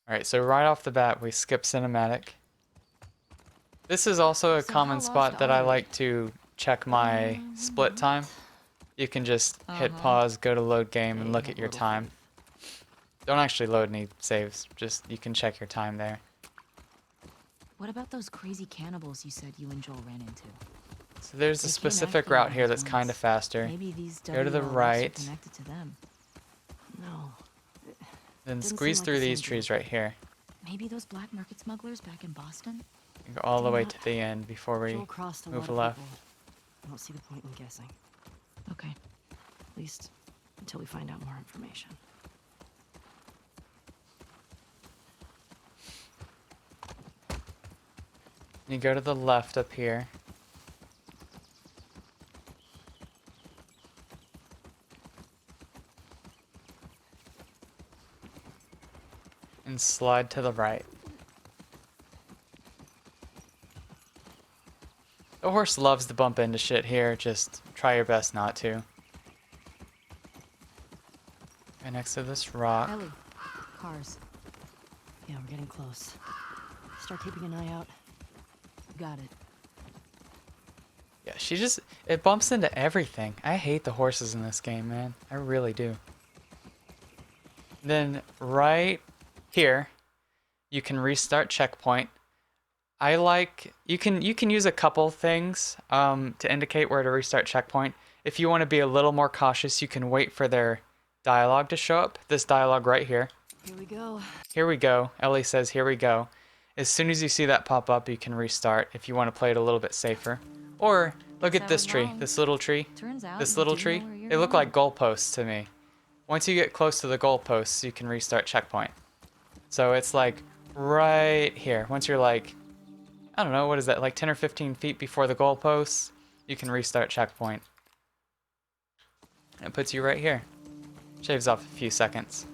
Alright, so right off the bat, we skip cinematic. This is also a So how common lost spot that I are we? like to check my split time. You can just hit pause, go to load game, and They look have at your little time. faith. Don't actually load any saves, just you can check your time there. What about those crazy cannibals you said you and Joel ran into? So there's a They came specific after route you here guys that's kind of once. faster. Maybe these Go to the WLFs are right, connected to them. No. then Doesn't squeeze seem like through the these same trees group. right here. Maybe those black market smugglers back in Boston? And go all the Do way not- to the end before we Joel crossed a move lot of left. people. I don't see the point in guessing. Okay. At least until we find out more information. You go to the left up here. And slide to the right. The horse loves to bump into shit here, just try your best not to. Right next to this rock. Ellie, cars. Yeah, we're getting close. Start keeping an eye out. Got it. Yeah, it bumps into everything. I hate the horses in this game, man. I really do. Then right here, you can restart checkpoint. You can use a couple things to indicate where to restart checkpoint. If you want to be a little more cautious, you can wait for their dialogue to show up. This dialogue right here. Here we go. Here we go. Ellie says, here we go. As soon as you see that pop up, you can restart if you want to play it a little bit safer. Or look at this tree, this little tree, Turns out this you little do tree. know where you're They look going. like goalposts to me. Once you get close to the goalposts, you can restart checkpoint. So it's like right here. Once you're like, I don't know, what is that, like 10 or 15 feet before the goalposts, you can restart checkpoint. It puts you right here. Shaves off a few seconds.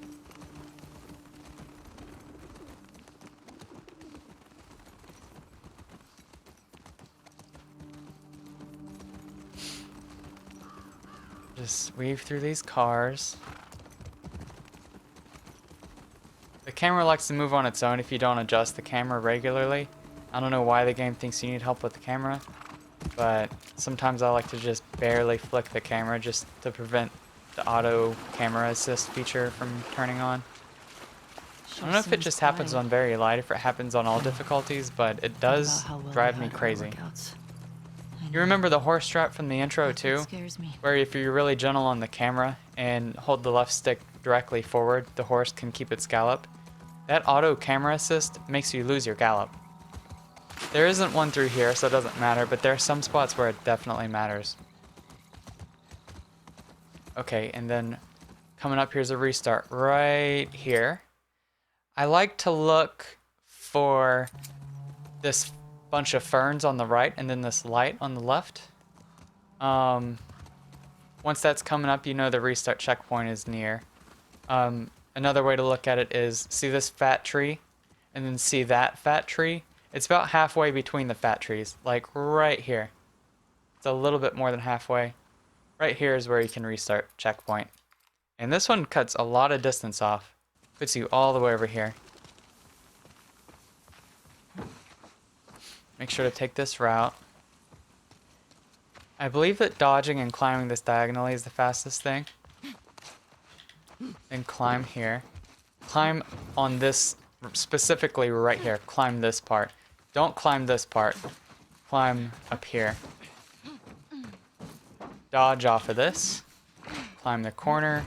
Just weave through these cars. The camera likes to move on its own if you don't adjust the camera regularly. I don't know why the game thinks you need help with the camera, but sometimes I like to just barely flick the camera just to prevent the auto camera assist feature from turning on. I don't know if it just happens on very light, if it happens on all difficulties, but it does drive me crazy. You remember the horse strap from the intro That too? scares me. Where if you're really gentle on the camera and hold the left stick directly forward, the horse can keep its gallop. That auto camera assist makes you lose your gallop. There isn't one through here, so it doesn't matter, but there are some spots where it definitely matters. Okay, and then coming up here's a restart right here. I like to look for this bunch of ferns on the right and then this light on the left. Once that's coming up, you know the restart checkpoint is near. Another way to look at it is see this fat tree and then see that fat tree. It's about halfway between the fat trees, like right here. It's a little bit more than halfway. Right here is where you can restart checkpoint. And this one cuts a lot of distance off. Puts you all the way over here. Make sure to take this route. I believe that dodging and climbing this diagonally is the fastest thing. Then climb here. Climb on this, specifically right here. Climb this part. Don't climb this part. Climb up here. Dodge off of this. Climb the corner.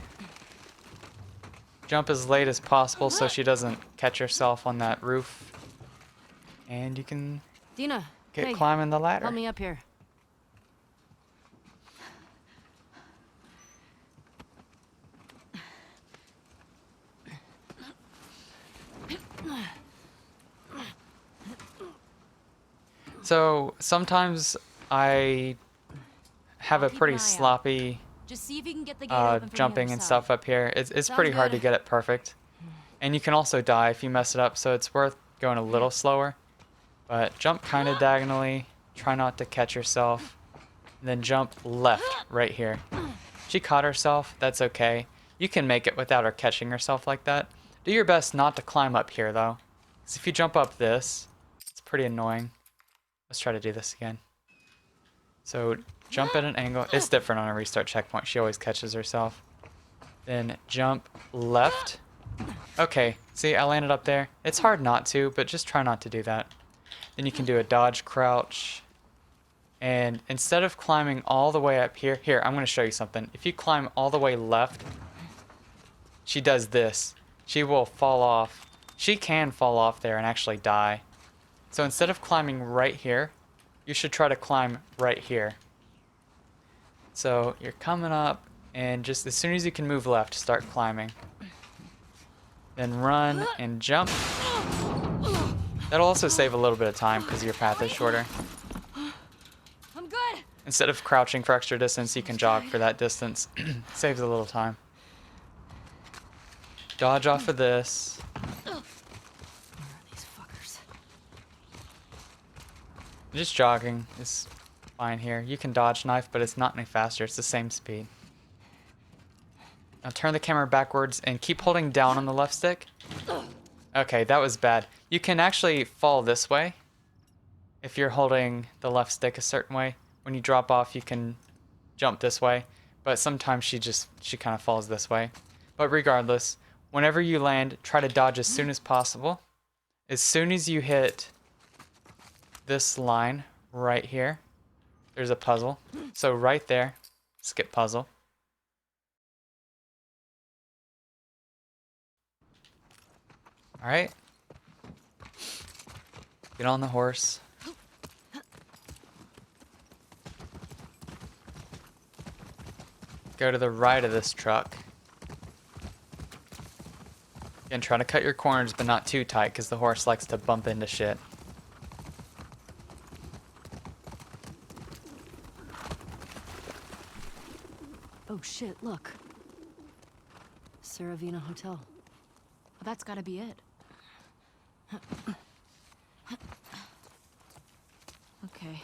Jump as late as possible so she doesn't catch herself on that roof. And you can Dina, get hey, climbing the ladder. help me up here. So sometimes I have a Keep pretty an eye out. sloppy Just see if you can get the gate open from the jumping other and side. stuff up here. It's Sounds pretty hard to good. get it perfect. And you can also die if you mess it up, so it's worth going a little slower. But jump kind of diagonally, try not to catch yourself, and then jump left right here. She caught herself, that's okay. You can make it without her catching herself like that, Do your best not to climb up here, though. Because if you jump up this, it's pretty annoying. Let's try to do this again. So, jump at an angle. It's different on a restart checkpoint. She always catches herself. Then jump left. Okay, see, I landed up there. It's hard not to, but just try not to do that. Then you can do a dodge crouch. And instead of climbing all the way up here, I'm going to show you something. If you climb all the way left, she does this. She will fall off. She can fall off there and actually die. So instead of climbing right here, you should try to climb right here. So you're coming up, and just as soon as you can move left, start climbing. Then run and jump. That'll also save a little bit of time because your path is shorter. I'm good. Instead of crouching for extra distance, you can jog for that distance. Saves a little time. Dodge off of this. Where are these fuckers? Just jogging is fine here. You can dodge knife, but it's not any faster. It's the same speed. Now turn the camera backwards and keep holding down on the left stick. Okay, that was bad. You can actually fall this way if you're holding the left stick a certain way. When you drop off, you can jump this way, but sometimes she kind of falls this way. But regardless, whenever you land, try to dodge as soon as possible. As soon as you hit this line right here, there's a puzzle. So right there, skip puzzle. All right. Get on the horse. Go to the right of this truck. Again, try to cut your corners, but not too tight, because the horse likes to bump into shit. Oh shit, look. Saravina Hotel. Well, that's gotta be it. Okay.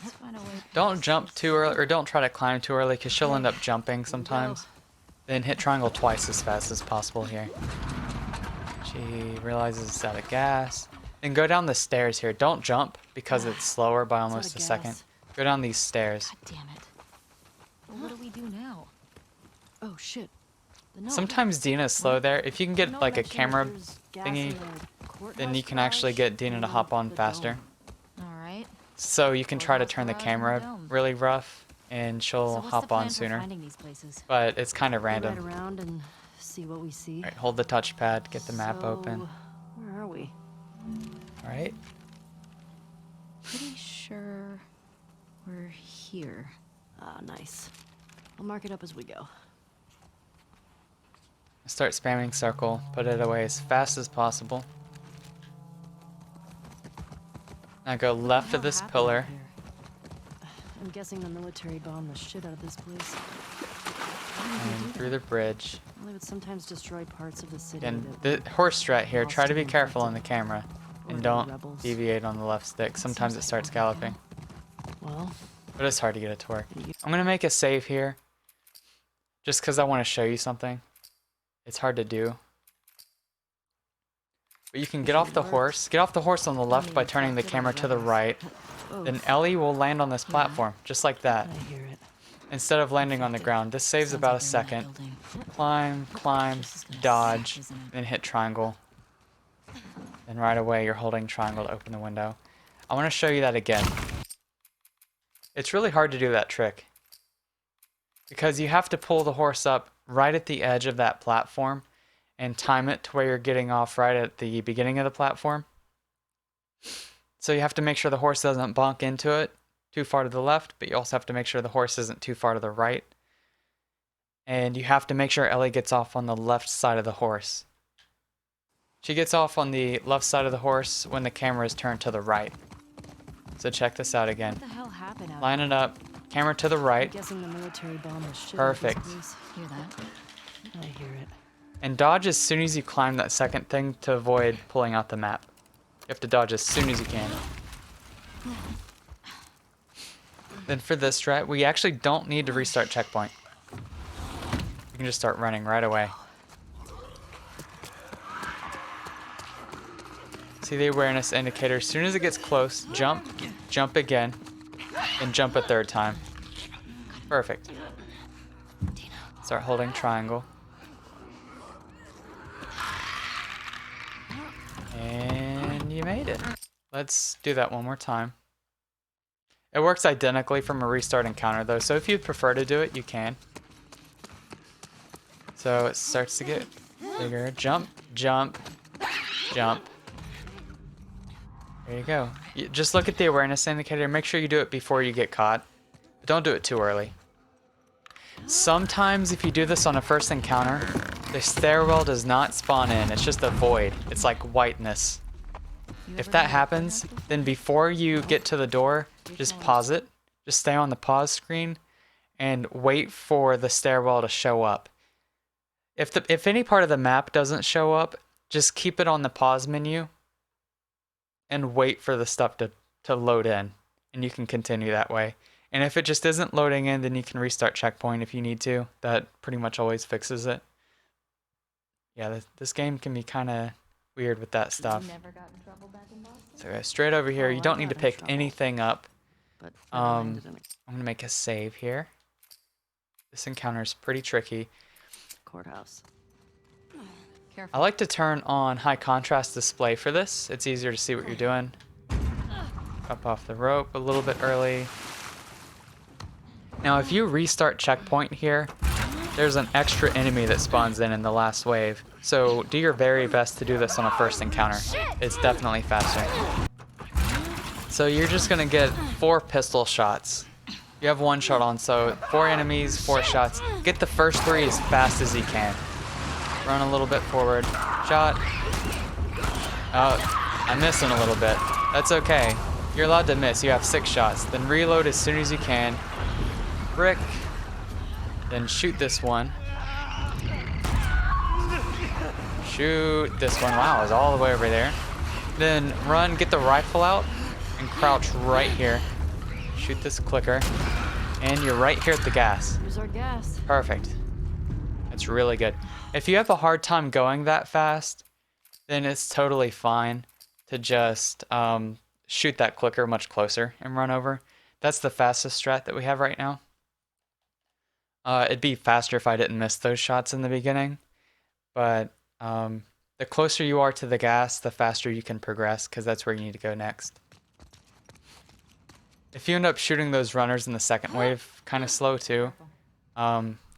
Let's find a way. Don't jump too early, or don't try to climb too early, because she'll end up jumping sometimes. Then hit triangle twice as fast as possible here. She realizes it's out of gas. Then go down the stairs here. Don't jump, because it's slower by almost a second. Go down these stairs. God damn it. Well, what do we do now? Oh shit. The note. Sometimes Dina's slow there. If you can get The note like a mentioned camera there's gas thingy, in the courthouse then you can actually garage get Dina to hop on and faster. the All right. So you can try to Courthouse turn the garage and the camera dome. really rough, and So she'll what's the hop plan on for sooner. finding these places? But it's kind of dome. Ride random. around and see what we see. Alright, hold the touchpad, get the map open. So, where are we? Alright. Pretty sure we're here. Ah, nice. I'll mark it up as we go. Start spamming circle, put it away as fast as possible. Now go left What of the this hell happened pillar, out here? I'm guessing the military bombed the shit out of this place. and through the bridge. Well, they would sometimes destroy parts of the city. And that the horse strat here, try to be Lost careful on the infected. camera, Or and the don't rebels. deviate on the left stick. Sometimes it starts galloping, Well, but it's hard to get it to work. you- I'm gonna make a save here, just because I want to show you something. It's hard to do. But you can get off the horse. Get off the horse on the left by turning the camera to the right. oh, Then Ellie will land on this platform, just like that, I hear it. instead of landing on the ground. This saves Sounds about like a they're in that second. building. Climb, climb, This is gonna dodge, suck, isn't it? then hit triangle. Then right away you're holding triangle to open the window. I want to show you that again. It's really hard to do that trick, because you have to pull the horse up right at the edge of that platform and time it to where you're getting off right at the beginning of the platform. So you have to make sure the horse doesn't bonk into it too far to the left, but you also have to make sure the horse isn't too far to the right. And you have to make sure Ellie gets off on the left side of the horse. She gets off on the left side of the horse when the camera is turned to the right. So check this out again. What the hell happened out Line it up, camera to the I'm right, guessing the military bombed the shit Perfect. out of this Hear that? place. I hear it. and dodge as soon as you climb that second thing to avoid pulling out the map. You have to dodge as soon as you can. Then for this strat, we actually don't need to restart checkpoint. You can just start running right away. See the awareness indicator. As soon as it gets close, jump, jump again, and jump a third time. Perfect. Start holding triangle. And you made it. Let's do that one more time. It works identically from a restart encounter though, so if you'd prefer to do it, you can. So it starts to get bigger. Jump, jump, jump. There you go. Just look at the awareness indicator. Make sure you do it before you get caught. But don't do it too early. Sometimes if you do this on a first encounter, the stairwell does not spawn in. It's just a void. It's like whiteness. If that happens, then before you get to the door, just pause it. Just stay on the pause screen and wait for the stairwell to show up. If any part of the map doesn't show up, just keep it on the pause menu and wait for the stuff to load in, and you can continue that way. And if it just isn't loading in, then you can restart checkpoint if you need to. That pretty much always fixes it. Yeah, this game can be kind of weird with that stuff. So straight over here, you don't need to pick anything up. I'm gonna make a save here. This encounter is pretty tricky. Courthouse. I like to turn on high contrast display for this. It's easier to see what you're doing. Up off the rope a little bit early. Now if you restart checkpoint here, there's an extra enemy that spawns in the last wave. So do your very best to do this on a first encounter. It's definitely faster. So you're just gonna get 4 pistol shots. You have 1 shot on, so 4 enemies, 4 shots. Get the first 3 as fast as you can. Run a little bit forward. Shot. Oh, I'm missing a little bit. That's okay. You're allowed to miss. You have 6 shots. Then reload as soon as you can. Brick. Then shoot this one. Shoot this one. Wow, I was all the way over there. Then run, get the rifle out, and crouch right here. Shoot this clicker. And you're right here at the gas. Here's our gas. Perfect. That's really good. If you have a hard time going that fast, then it's totally fine to just shoot that clicker much closer and run over. That's the fastest strat that we have right now. It'd be faster if I didn't miss those shots in the beginning, but the closer you are to the gas, the faster you can progress, because that's where you need to go next. If you end up shooting those runners in the second wave kind of slow too,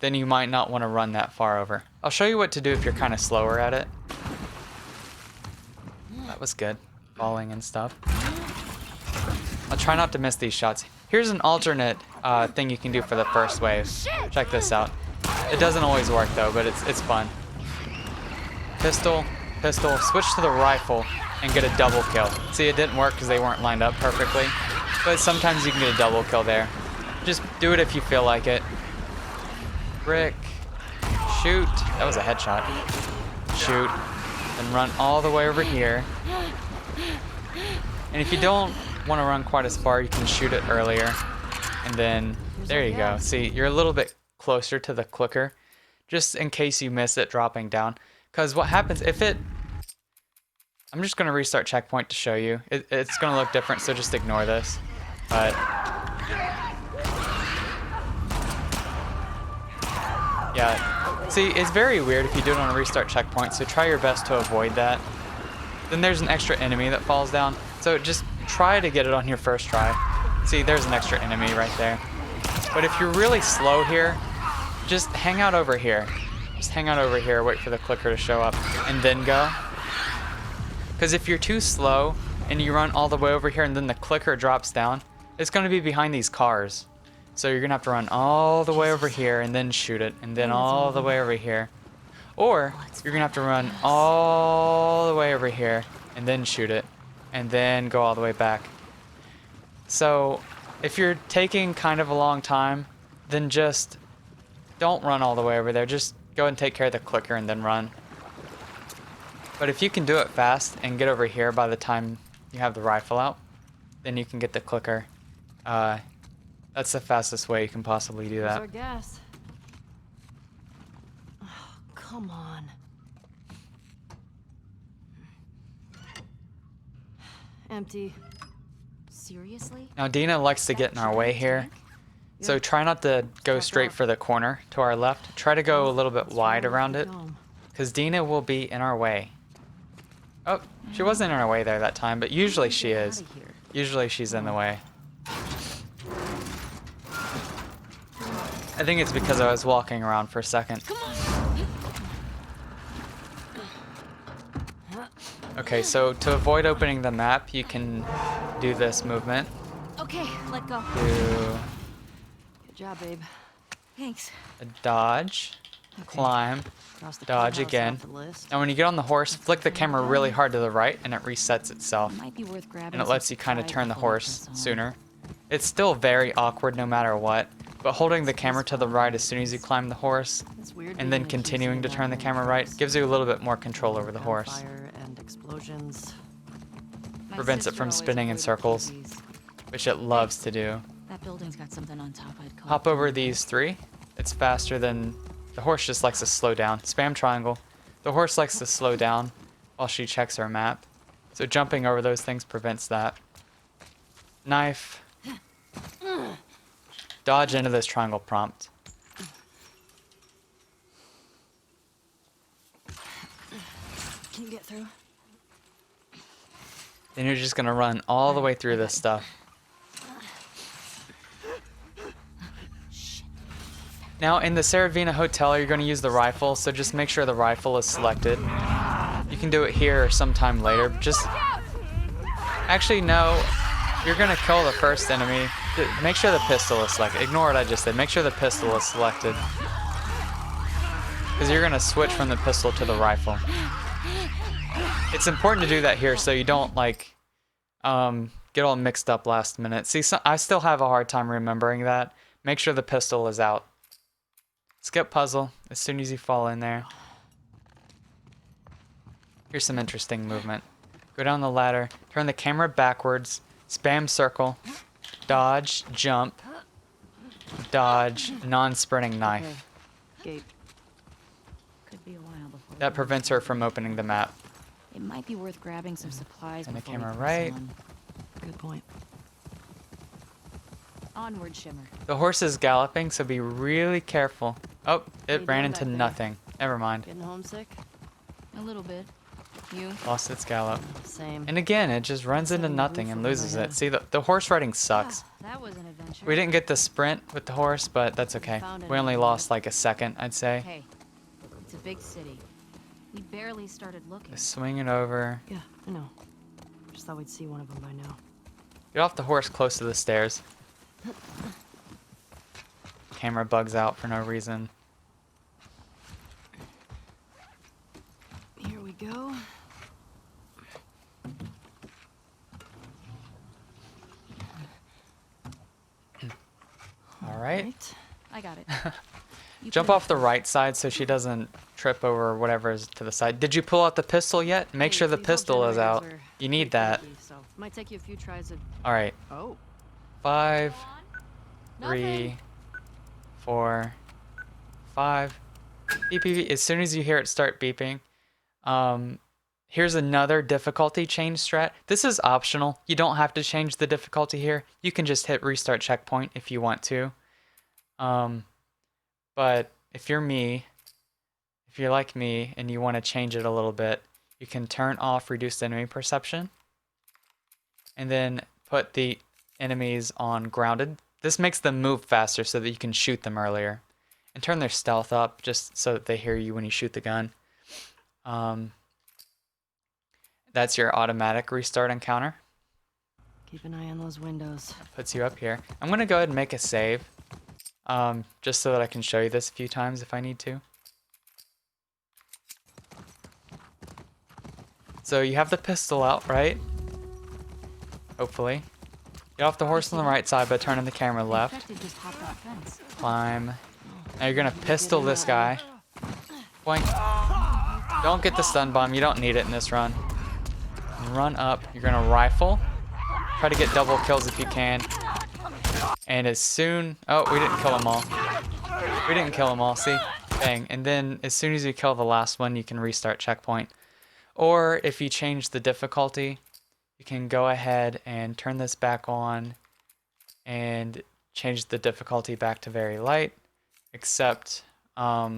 then you might not want to run that far over. I'll show you what to do if you're kind of slower at it. That was good. Falling and stuff. I'll try not to miss these shots. Here's an alternate thing you can do for the first wave. Check this out. It doesn't always work though, but it's fun. Pistol, pistol, switch to the rifle and get a double kill. See, it didn't work because they weren't lined up perfectly, but sometimes you can get a double kill there. Just do it if you feel like it. Brick, shoot. That was a headshot. Shoot, and run all the way over here. And if you don't want to run quite as far, you can shoot it earlier. And then, there you go. See, you're a little bit closer to the clicker, just in case you miss it dropping down. Because what happens if it... I'm just going to restart checkpoint to show you. It's going to look different, so just ignore this. But... yeah. See, it's very weird if you do it on a restart checkpoint, so try your best to avoid that. Then there's an extra enemy that falls down, so just try to get it on your first try. See, there's an extra enemy right there. But if you're really slow here, just hang out over here. Just hang out over here, wait for the clicker to show up, and then go. Because if you're too slow, and you run all the way over here, and then the clicker drops down, it's going to be behind these cars. So you're going to have to run all the way over here, and then shoot it, and then all the way over here. Or, you're going to have to run all the way over here, and then shoot it, and then go all the way back. So, if you're taking kind of a long time, then just don't run all the way over there. Just go and take care of the clicker and then run. But if you can do it fast and get over here by the time you have the rifle out, then you can get the clicker. That's the fastest way you can possibly do Here's that. our gas. Oh, come on. Empty. Seriously? Now Dina likes to get in our way here, so try not to go straight for the corner to our left. Try to go a little bit wide around it, because Dina will be in our way. Oh, she wasn't in our way there that time, but usually she is. Usually she's in the way. I think it's because I was walking around for a second. Okay, so to avoid opening the map, you can do this movement. Okay, let go. Do Good job, babe. Thanks. a dodge, climb, Cross the dodge clubhouse again. off the list. Now when you get on the horse, flick the camera really hard to the right and it resets itself. Might be worth grabbing And it lets you kind of supplies turn the before we horse press on. sooner. It's still very awkward no matter what, but holding the camera to the right as soon as you climb the horse It's weird and being then accused continuing of to turn the imagining camera right things. gives you a little bit more control over the horse. Gunfire and explosions. My Prevents it sister from always spinning in avoided circles, TVs. which it loves to do. That building's got something on top I'd call. Hop over these 3. It's faster than... The horse just likes to slow down. Spam triangle. The horse likes to slow down while she checks her map. So jumping over those things prevents that. Knife. Dodge into this triangle prompt. Can you get through? Then you're just going to run all the way through this stuff. Now in the Saravina Hotel, you're going to use the rifle, so just make sure the rifle is selected. You can do it here or sometime later. Just actually no, you're going to kill the first enemy. Make sure the pistol is selected. Ignore what I just said. Make sure the pistol is selected, because you're going to switch from the pistol to the rifle. It's important to do that here so you don't like get all mixed up last minute. See, I still have a hard time remembering that. Make sure the pistol is out. Skip puzzle as soon as you fall in there. Here's some interesting movement. Go down the ladder, turn the camera backwards, spam circle, dodge, jump, dodge, non-sprinting knife. Okay. Gate. Could be a while before. That prevents her from opening the map. It might be worth grabbing some supplies And the before we camera press right. on. Good point. Onward, Shimmer. The horse is galloping, so be really careful. Oh, it you ran doing into back there? nothing. Never mind. Getting homesick? A little bit. You? Lost its gallop. Same. And again, it just runs into Having a nothing roof and over my loses it. head. See, the horse riding sucks. That was an adventure. We didn't get the sprint with the horse, but that's okay. found We only anything lost like a second, I'd say. Hey, it's a big city. We barely started looking. Just swing it over. Yeah, I know. Just thought we'd see one of them by now. Get off the horse close to the stairs. Camera bugs out for no reason. Here we go. All right. I got it. You Jump put it off the right side so she doesn't trip over whatever is to the side. Did you pull out the pistol yet? Make Hey, sure the these old pistol is out. generators are You need pretty that. finicky, so might take you a few tries of. All right. Oh. 5, Nothing. 3, 4, 5. Beep, beep, beep. As soon as you hear it start beeping, here's another difficulty change strat. This is optional. You don't have to change the difficulty here. You can just hit restart checkpoint if you want to. But if you're me, if you're like me and you want to change it a little bit, you can turn off reduced enemy perception and then put the enemies on grounded. This makes them move faster so that you can shoot them earlier. And turn their stealth up just so that they hear you when you shoot the gun. That's your automatic restart encounter. Keep an eye on those windows. Puts you up here. I'm going to go ahead and make a save. Just so that I can show you this a few times if I need to. So you have the pistol out, right? Hopefully. Get off the horse on the right side by turning the camera left. Infected just hopped off fence. Climb. Now you're gonna pistol this guy. Boink. Don't get the stun bomb. You don't need it in this run. Run up. You're gonna rifle. Try to get double kills if you can. And as soon... Oh, we didn't kill them all. We didn't kill them all, see? Bang. And then as soon as you kill the last one, you can restart checkpoint. Or if you change the difficulty, you can go ahead and turn this back on and change the difficulty back to very light, except I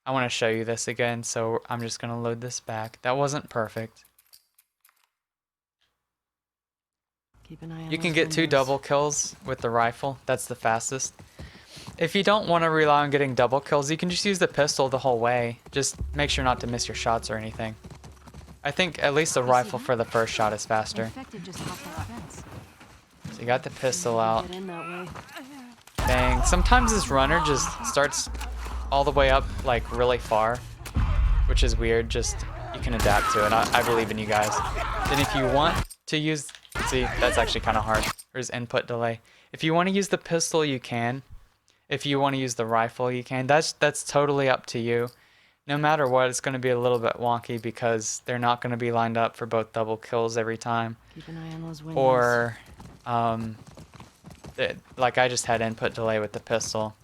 want to show you this again, so I'm just going to load this back. That wasn't perfect. Keep an eye on You can those get 2 windows. double kills with the rifle. That's the fastest. If you don't want to rely on getting double kills, you can just use the pistol the whole way. Just make sure not to miss your shots or anything. I think at least the rifle for the first shot is faster. Infected just hopped that fence. So you got the pistol out. Get in that way. Bang. Sometimes this runner just starts all the way up like really far, which is weird. Just you can adapt to it. I believe in you guys. Then if you want to use, see, that's actually kind of hard. There's input delay. If you want to use the pistol, you can. If you want to use the rifle, you can. That's totally up to you. No matter what, it's going to be a little bit wonky because they're not going to be lined up for both double kills every time. Keep an eye on those windows. Or, like I just had input delay with the pistol,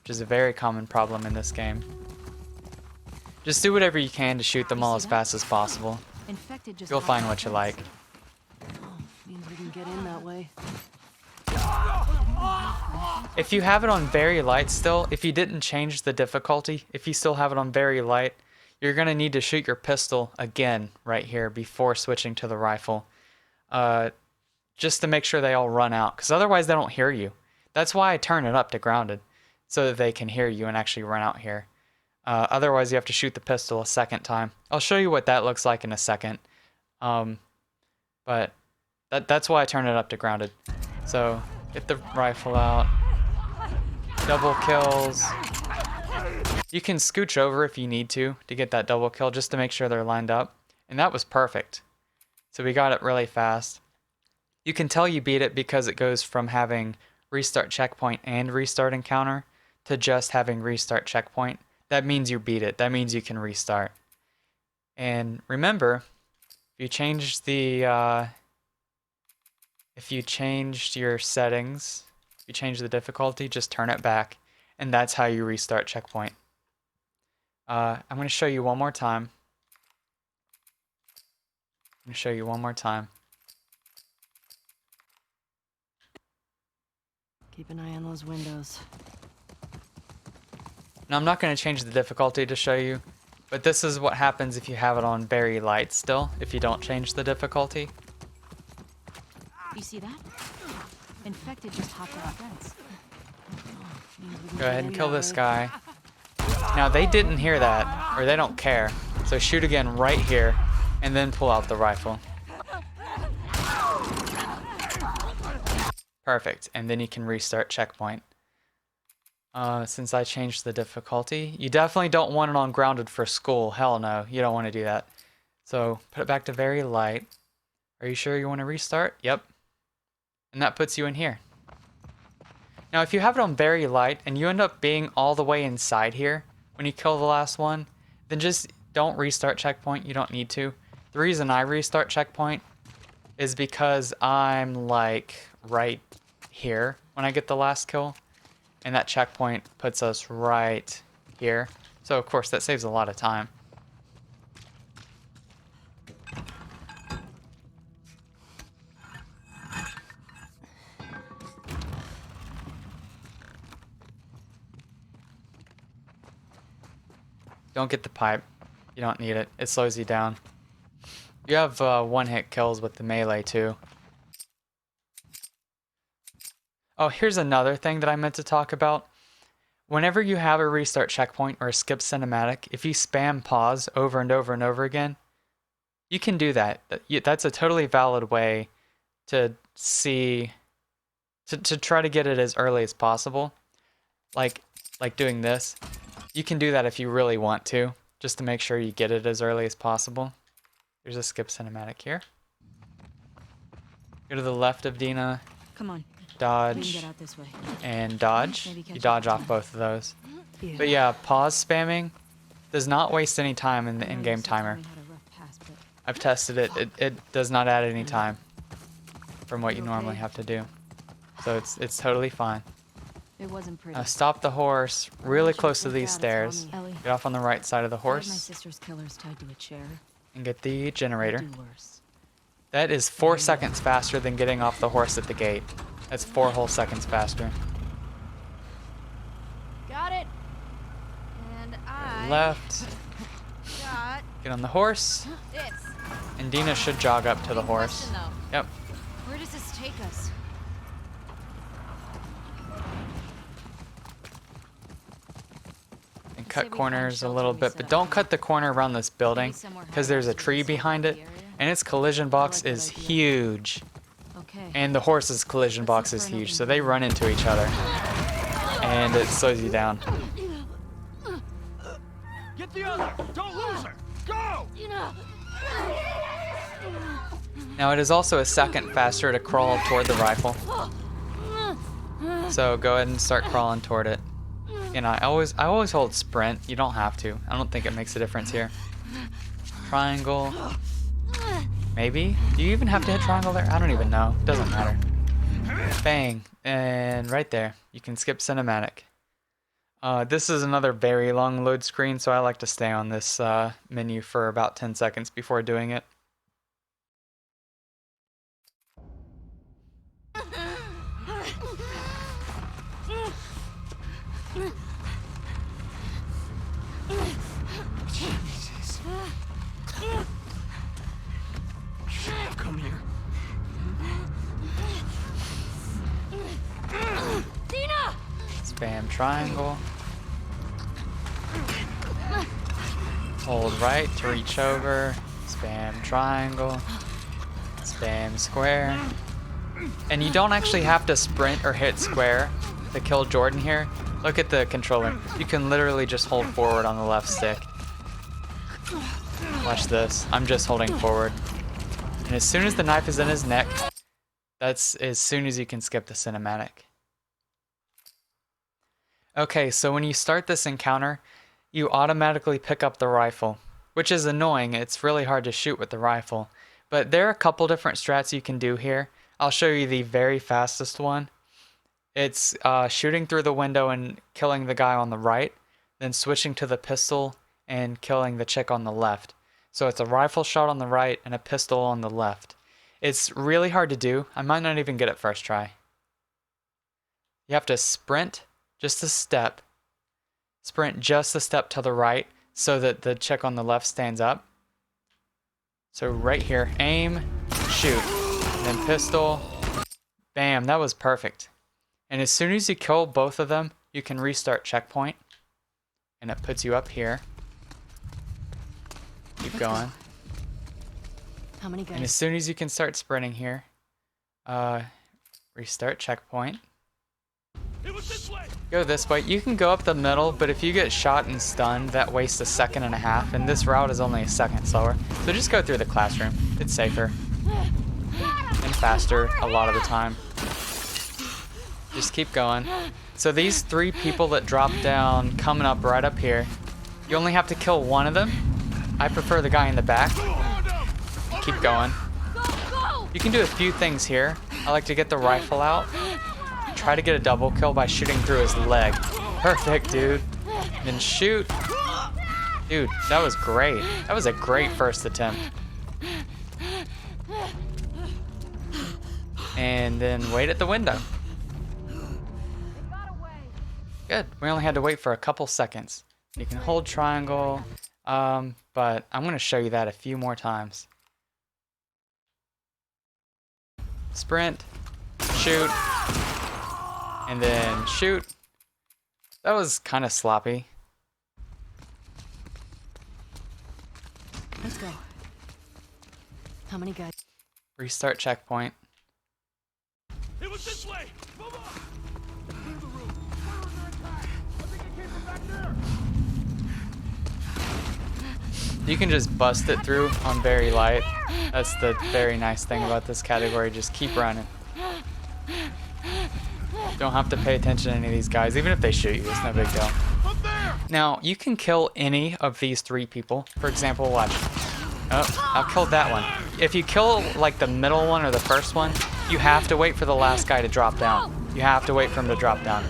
which is a very common problem in this game. Just do whatever you can to shoot them all as fast as possible. Infected just You'll hopped find that what you fence. like. Oh, means we can get in that way. If you have it on very light still, if you didn't change the difficulty, if you still have it on very light, you're going to need to shoot your pistol again right here before switching to the rifle. Just to make sure they all run out, because otherwise they don't hear you. That's why I turn it up to grounded, so that they can hear you and actually run out here. Otherwise you have to shoot the pistol a second time. I'll show you what that looks like in a second. But that's why I turn it up to grounded. So get the rifle out. Double kills. You can scooch over if you need to get that double kill, just to make sure they're lined up. And that was perfect. So we got it really fast. You can tell you beat it because it goes from having restart checkpoint and restart encounter to just having restart checkpoint. That means you beat it. That means you can restart. And remember, if you changed the if you changed your settings, if you change the difficulty, just turn it back, and that's how you restart checkpoint. I'm going to show you one more time. I'm going to show you one more time. Keep an eye on those windows. Now I'm not going to change the difficulty to show you, but this is what happens if you have it on very light still, if you don't change the difficulty. You see that? Infected just hopped that fence. Means we can Go get ahead in and kill that this way. guy. Now they didn't hear that, or they don't care, so shoot again right here, and then pull out the rifle. Perfect, and then you can restart checkpoint. Since I changed the difficulty, you definitely don't want it on grounded for school. Hell no, you don't want to do that. So put it back to very light. Are you sure you want to restart? Yep. And that puts you in here. Now if you have it on very light and you end up being all the way inside here when you kill the last one, then just don't restart checkpoint. You don't need to. The reason I restart checkpoint is because I'm like right here when I get the last kill, and that checkpoint puts us right here. So of course that saves a lot of time. Don't get the pipe. You don't need it. It slows you down. You have one-hit kills with the melee too. Oh, here's another thing that I meant to talk about. Whenever you have a restart checkpoint or a skip cinematic, if you spam pause over and over and over again, you can do that. That's a totally valid way to see, to try to get it as early as possible. Like doing this. You can do that if you really want to, just to make sure you get it as early as possible. There's a skip cinematic here. Go to the left of Dina, Come on. We can dodge, get out this way. and dodge. Maybe catch You up dodge with off them. both of those. Yeah. But yeah, pause spamming does not waste any time in the I know you in-game used to tell timer. me how to rough pass, but I've tested it. It does not add any time from what you You normally okay? have to do. So it's totally fine. it wasn't pretty. Now stop the horse really want you to close to freak these out, it's stairs. on Ellie, Get off on the right side of the I had my horse sister's killers tied to a chair. and get the I'd generator. do worse. That is 4 seconds faster than getting off the horse at the gate. That's 4 whole seconds faster. Got it. And I Left. got Get on the horse. this. And Dina should jog up to the horse. Question, though. Yep. Where does this take us? And Say cut we find corners a shelter little and we bit, set but up don't camp. cut the corner around this building somewhere because high there's a up so we tree can scope behind out it. the area. And its collision box that is idea. huge. Okay. And the horse's collision Let's box look is for an huge, open so they door. run into each other. And it slows you down. Get the other! Don't lose her! Go! Now it is also a second faster to crawl toward the rifle. So go ahead and start crawling toward it. And I always hold sprint. You don't have to. I don't think it makes a difference here. Triangle. Maybe? Do you even have to hit triangle there? I don't even know. Doesn't matter. Bang. And right there. You can skip cinematic. This is another very long load screen, so I like to stay on this menu for about 10 seconds before doing it. Jesus. Come here. Spam triangle. Hold right to reach over. Spam triangle. Spam square. And you don't actually have to sprint or hit square to kill Jordan here. Look at the controller. You can literally just hold forward on the left stick. Watch this. I'm just holding forward. And as soon as the knife is in his neck, that's as soon as you can skip the cinematic. Okay, so when you start this encounter, you automatically pick up the rifle, which is annoying. It's really hard to shoot with the rifle. But there are a couple different strats you can do here. I'll show you the very fastest one. It's shooting through the window and killing the guy on the right, then switching to the pistol and killing the chick on the left. So it's a rifle shot on the right and a pistol on the left. It's really hard to do. I might not even get it first try. You have to sprint just a step. Sprint just a step to the right so that the chick on the left stands up. So right here, aim, shoot, and then pistol. Bam, that was perfect. And as soon as you kill both of them, you can restart checkpoint. And it puts you up here. Keep going. How many And as guys? soon as you can start sprinting here, restart checkpoint. It was this way! Go this way. You can go up the middle, but if you get shot and stunned, that wastes a second and a half, and this route is only a second slower. So just go through the classroom. It's safer. And faster a lot of the time. Just keep going. So these 3 people that drop down coming up right up here, you only have to kill one of them. I prefer the guy in the back. Keep going. You can do a few things here. I like to get the rifle out. Try to get a double kill by shooting through his leg. Perfect, dude. Then shoot. Dude, that was great. That was a great first attempt. And then wait at the window. Good. We only had to wait for a couple seconds. You can hold triangle, but I'm going to show you that a few more times. Sprint, shoot, and then shoot. That was kind of sloppy. Let's go. How many guys? Restart checkpoint. It was this way! Move on! Clear the room. Fire under attack! I think it came from back there! You can just bust it through on very light. That's the very nice thing about this category. Just keep running. Don't have to pay attention to any of these guys. Even if they shoot you, it's no big deal. Up there! Now, you can kill any of these 3 people. For example, watch. Oh, I'll kill that one. If you kill like the middle one or the first one, you have to wait for the last guy to drop down. You have to wait for him to drop down.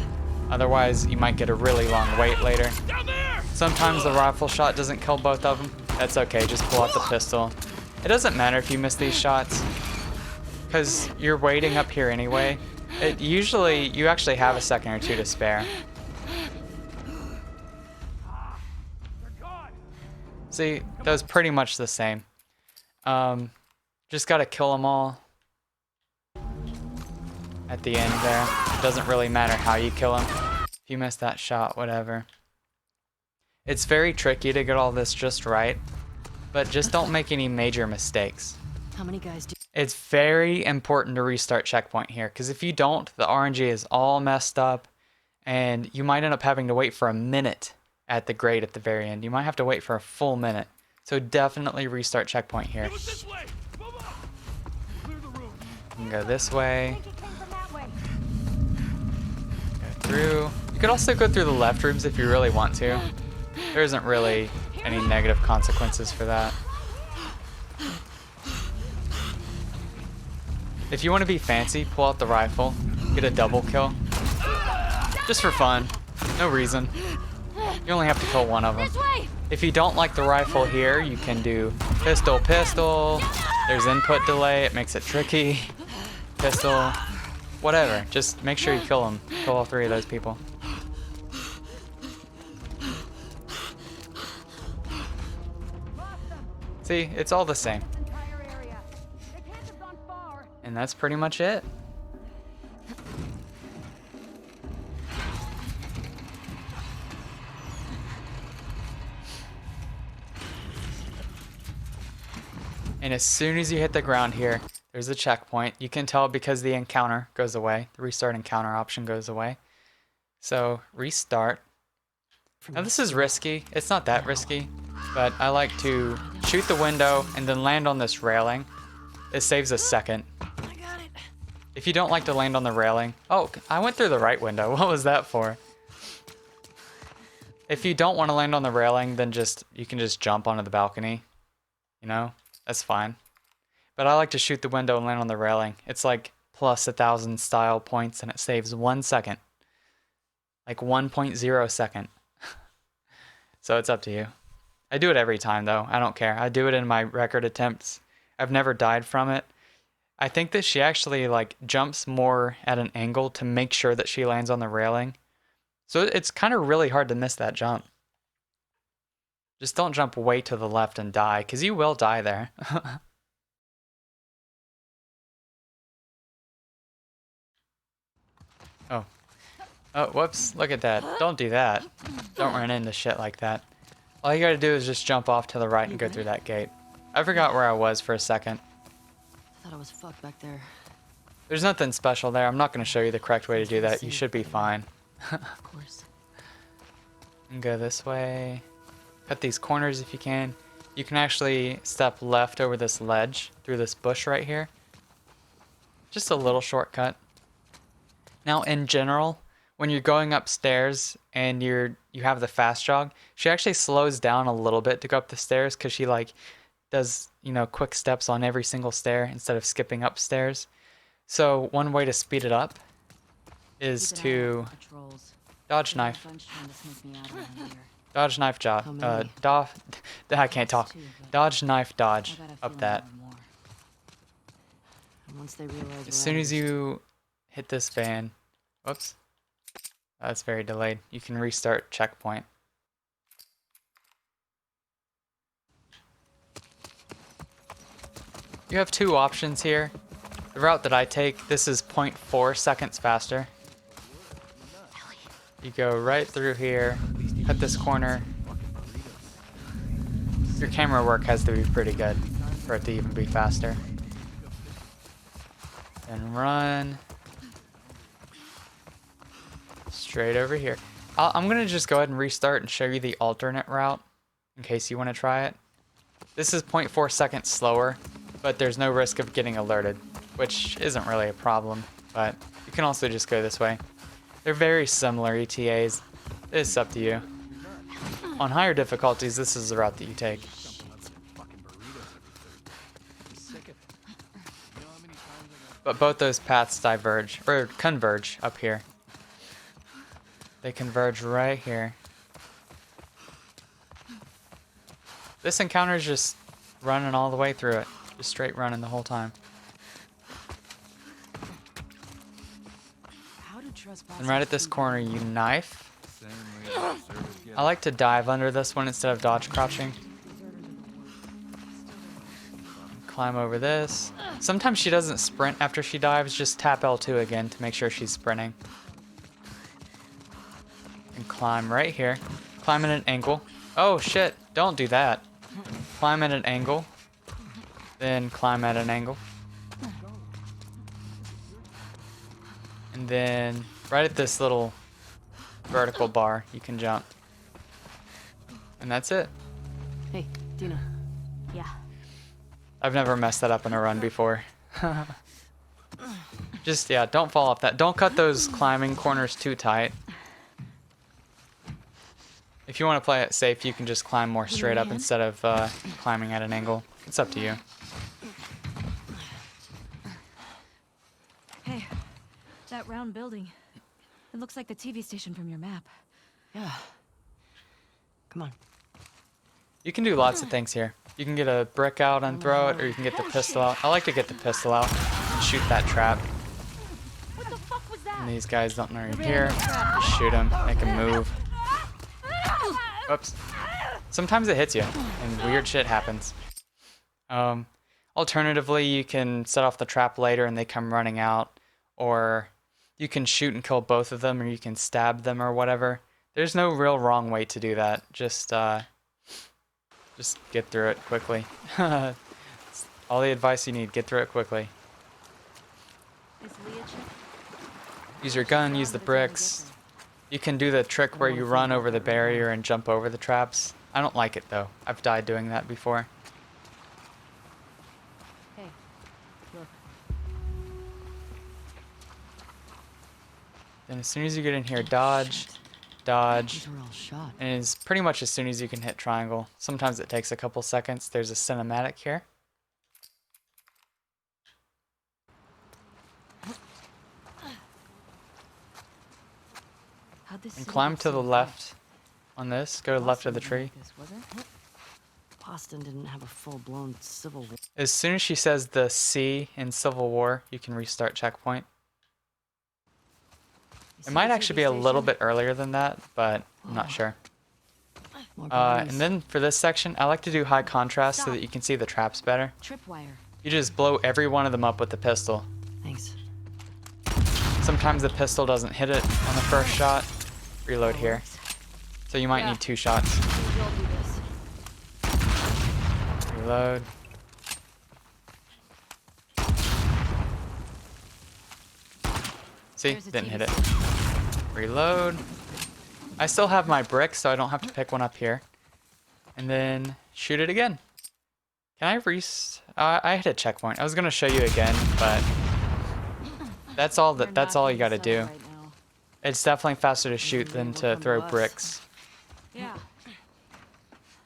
Otherwise, you might get a really long wait later. Down there! Sometimes the rifle shot doesn't kill both of them. That's okay, just pull out the pistol. It doesn't matter if you miss these shots, because you're waiting up here anyway. Usually, you actually have a second or two to spare. See, that was pretty much the same. Just gotta kill them all at the end there. It doesn't really matter how you kill them. If you miss that shot, whatever. It's very tricky to get all this just right, but just don't make any major mistakes. How many guys do? It's very important to restart checkpoint here, because if you don't, the RNG is all messed up, and you might end up having to wait for a minute at the grade at the very end. You might have to wait for a full minute. So definitely restart checkpoint here. You can go this way. Go through. You could also go through the left rooms if you really want to. There isn't really any negative consequences for that. If you want to be fancy, pull out the rifle, get a double kill. Just for fun. No reason. You only have to kill one of them. If you don't like the rifle here, you can do pistol, pistol. There's input delay, it makes it tricky. Pistol, whatever. Just make sure you kill them. Kill all three of those people. See, it's all the same. And that's pretty much it. And as soon as you hit the ground here, there's a checkpoint. You can tell because the encounter goes away. The restart encounter option goes away. So restart. Now this is risky. It's not that risky, but I like to shoot the window and then land on this railing. It saves a second. If you don't like to land on the railing... Oh, I went through the right window. What was that for? If you don't want to land on the railing, then you can just jump onto the balcony. You know? That's fine. But I like to shoot the window and land on the railing. It's like plus 1,000 style points and it saves 1 second. Like 1.0 second. So it's up to you. I do it every time though. I don't care. I do it in my record attempts. I've never died from it. I think that she actually like jumps more at an angle to make sure that she lands on the railing. So it's kind of really hard to miss that jump. Just don't jump way to the left and die, because you will die there. Oh. Oh, whoops. Look at that. Don't do that. Don't run into shit like that. All you gotta do is just jump off to the right and go through that gate. I forgot where I was for a second. I thought I was fucked back there. There's nothing special there. I'm not gonna show you the correct way to do that. You should be fine. Of course. And go this way. Cut these corners if you can. You can actually step left over this ledge through this bush right here. Just a little shortcut. Now in general, when you're going upstairs and you have the fast jog, she actually slows down a little bit to go up the stairs because she like does, you know, quick steps on every single stair instead of skipping upstairs. So one way to speed it up is to dodge knife. Dodge knife I can't talk. Dodge knife dodge up that. Once they realize As soon as you hit this van, whoops. That's very delayed. You can restart checkpoint. You have two options here. The route that I take, this is 0.4 seconds faster. You go right through here, cut this corner. Your camera work has to be pretty good for it to even be faster. And run. Straight over here. I'm gonna just go ahead and restart and show you the alternate route in case you want to try it. This is 0.4 seconds slower, but there's no risk of getting alerted, which isn't really a problem, but you can also just go this way. They're very similar ETAs. It's up to you. On higher difficulties, this is the route that you take. But both those paths diverge, or converge up here. They converge right here. This encounter is just running all the way through it. Just straight running the whole time. How do trespassers And right at this do corner, you knife. Same reason servers get I like to dive under this one instead of dodge crouching. Climb over this. Sometimes she doesn't sprint after she dives, just tap L2 again to make sure she's sprinting. And climb right here. Climb at an angle. Oh shit, don't do that. Climb at an angle. Then climb at an angle. And then right at this little vertical bar, you can jump. And that's it. Hey, Dina. Yeah. I've never messed that up in a run before. Just, yeah, don't fall off that. Don't cut those climbing corners too tight. If you want to play it safe, you can just climb more straight up instead of climbing at an angle. It's up to you. Hey, that round building. It looks like the TV station from your map. Yeah. Come on. You can do lots of things here. You can get a brick out and throw it, or you can get the pistol out. I like to get the pistol out and shoot that trap. What the fuck was that? And these guys don't know you're here. Just shoot them, make them move. Oops. Sometimes it hits you, and weird shit happens. Alternatively, you can set off the trap later and they come running out, or you can shoot and kill both of them, or you can stab them or whatever. There's no real wrong way to do that. Just get through it quickly. It's all the advice you need. Get through it quickly. Is Leah chick? Use your gun, use the bricks. You can do the trick where you run over the barrier and jump over the traps. I don't like it though. I've died doing that before. Hey, look. Then as soon as you get in here, dodge, dodge, These are all shot. and it's pretty much as soon as you can hit triangle. Sometimes it takes a couple seconds. There's a cinematic here. How'd this And city climb get to so the big? left on this. Go left of the Boston tree. wasn't like this, was it? Boston didn't have a full-blown civil war. As soon as she says the C in Civil War, you can restart checkpoint. You It see might the actually TV be a little station? bit earlier than that, but I'm not Oh. sure. More And bodies. then for this section, I like to do high contrast so that you can see the traps better. Tripwire. You just blow every one of them up with the pistol. Thanks. Sometimes the pistol doesn't hit it on the first shot. Reload here. So you might Yeah. need 2 shots. We will do this. Reload. See? There's a Didn't hit TV it. Reload. I still have my brick, so I don't have to pick one up here. And then shoot it again. Can I I hit a checkpoint. I was gonna show you again, but that's all We're that's not all you getting gotta do. settled right now. It's definitely faster to shoot Maybe than we'll to come to throw us. bricks. Yeah.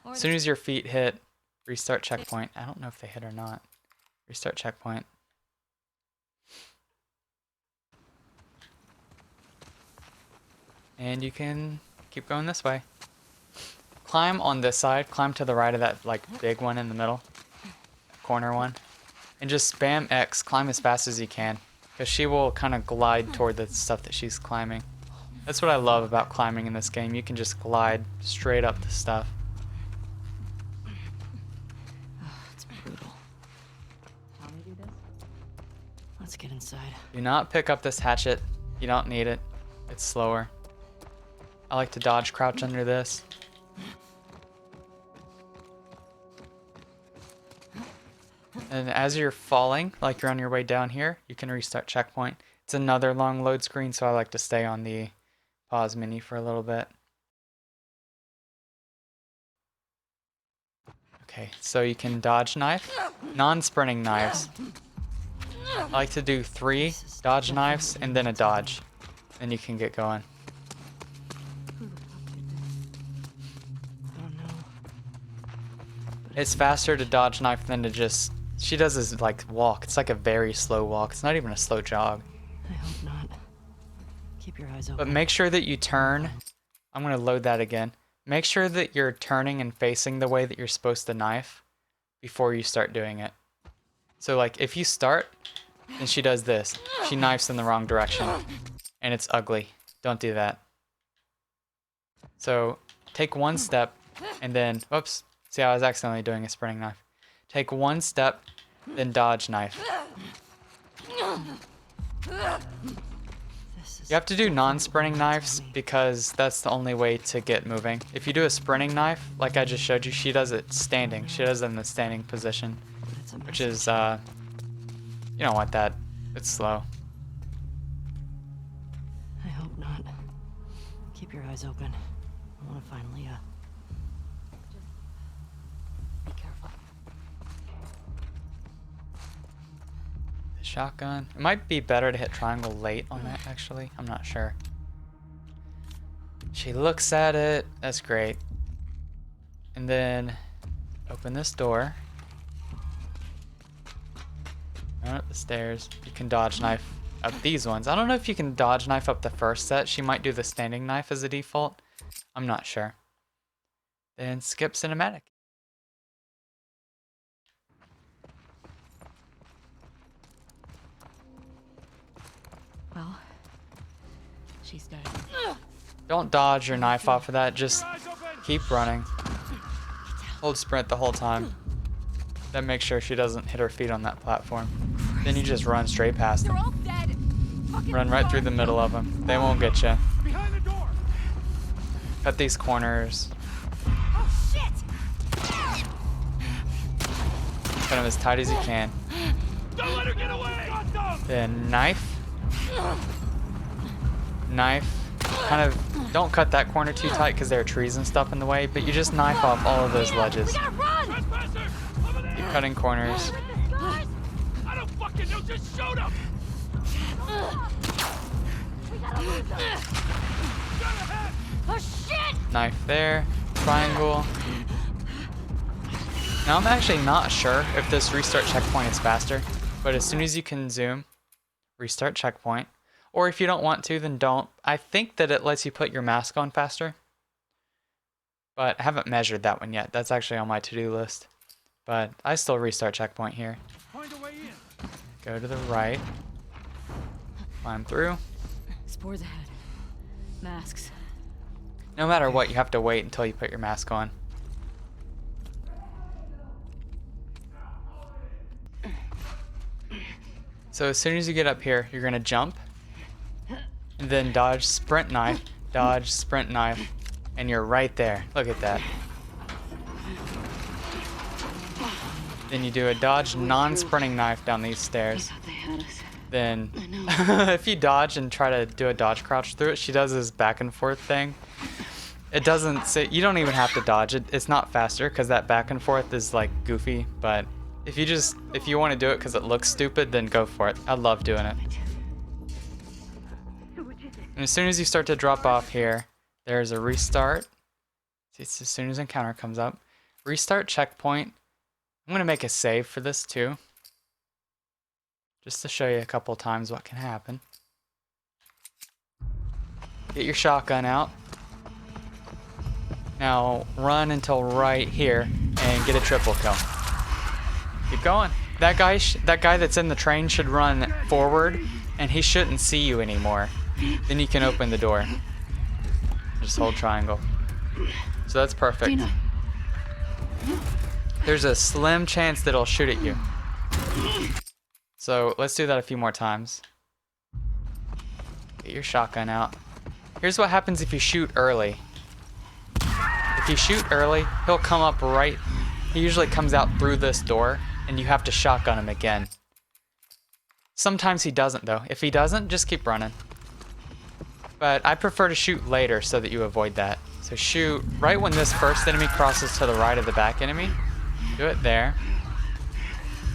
Or As soon as your feet hit, restart checkpoint. I don't know if they hit or not. Restart checkpoint. And you can keep going this way. Climb on this side. Climb to the right of that like big one in the middle. Corner one. And just spam X. Climb as fast as you can. Because she will kind of glide toward the stuff that she's climbing. That's what I love about climbing in this game. You can just glide straight up the stuff. It's brutal. Want me to do this? Let's get inside. Do not pick up this hatchet. You don't need it. It's slower. I like to dodge crouch under this. And as you're falling, like you're on your way down here, you can restart checkpoint. It's another long load screen, so I like to stay on the pause menu for a little bit. Okay, so you can dodge knife. Non-sprinting knives. I like to do 3 dodge knives and then a dodge. Then you can get going. Who the fuck did this? I don't know. It's faster to dodge knife than to just... She does this like walk. It's like a very slow walk. It's not even a slow jog. I hope not. Keep your eyes open. But make sure that you turn. I'm going to load that again. Make sure that you're turning and facing the way that you're supposed to knife. before you start doing it. So like if you start, then she does this. She knifes in the wrong direction. And it's ugly. Don't do that. So take one step and then, whoops. See, I was accidentally doing a sprinting knife. Take one step, then dodge knife. You have to do non-sprinting knives because that's the only way to get moving. If you do a sprinting knife, like I just showed you, she does it standing. She does it in the standing position, which is, you don't want that. It's slow. I hope not. Keep your eyes open. I want to finally, Be careful. The shotgun. It might be better to hit triangle late on that, actually. I'm not sure. She looks at it. That's great. And then open this door. Run up the stairs. You can dodge knife up these ones. I don't know if you can dodge knife up the first set. She might do the standing knife as a default. I'm not sure. Then skip cinematic. Well, she's dead. Don't dodge your knife off of that. Just keep running. Hold sprint the whole time. Then make sure she doesn't hit her feet on that platform. Then you just run straight past them. They're all dead. Run right through the middle of them. They won't get you. Behind the door. Cut these corners. Oh shit! Cut them as tight as you can. Don't let her get away. Got them. Then knife. Knife. Kind of don't cut that corner too tight because there are trees and stuff in the way, but you just knife off all of those ledges. We gotta run! Trespasser. Over there. Keep cutting corners. I don't fucking know. Just shoot him. We gotta lose them. Got ahead. Oh shit! Knife there. Triangle. Now I'm actually not sure if this restart checkpoint is faster, but as soon as you can zoom, restart checkpoint. Or if you don't want to, then don't. I think that it lets you put your mask on faster. But I haven't measured that one yet. That's actually on my to-do list. But I still restart checkpoint here. Find a way in. Go to the right. Climb through. Spores ahead. Masks. No matter what, you have to wait until you put your mask on. So as soon as you get up here, you're gonna jump. And then dodge sprint knife, dodge sprint knife, and you're right there. Look at that. Then you do a dodge non-sprinting knife down these stairs. they had us. Then if you dodge and try to do a dodge crouch through it, she does this back and forth thing. It doesn't say, you don't even have to dodge it. It's not faster because that back and forth is like goofy, but if you want to do it because it looks stupid, then go for it. I love doing it. And as soon as you start to drop off here, there's a restart. It's as soon as encounter comes up. Restart checkpoint. I'm going to make a save for this too. Just to show you a couple times what can happen. Get your shotgun out. Now run until right here and get a triple kill. Keep going. That guy that's in the train should run forward and he shouldn't see you anymore. Then you can open the door. Just hold triangle. So that's perfect. Dina. There's a slim chance that it'll shoot at you. So let's do that a few more times. Get your shotgun out. Here's what happens if you shoot early. If you shoot early, he'll come up right. He usually comes out through this door, and you have to shotgun him again. Sometimes he doesn't, though. If he doesn't, just keep running. But I prefer to shoot later so that you avoid that. So shoot right when this first enemy crosses to the right of the back enemy. Do it there.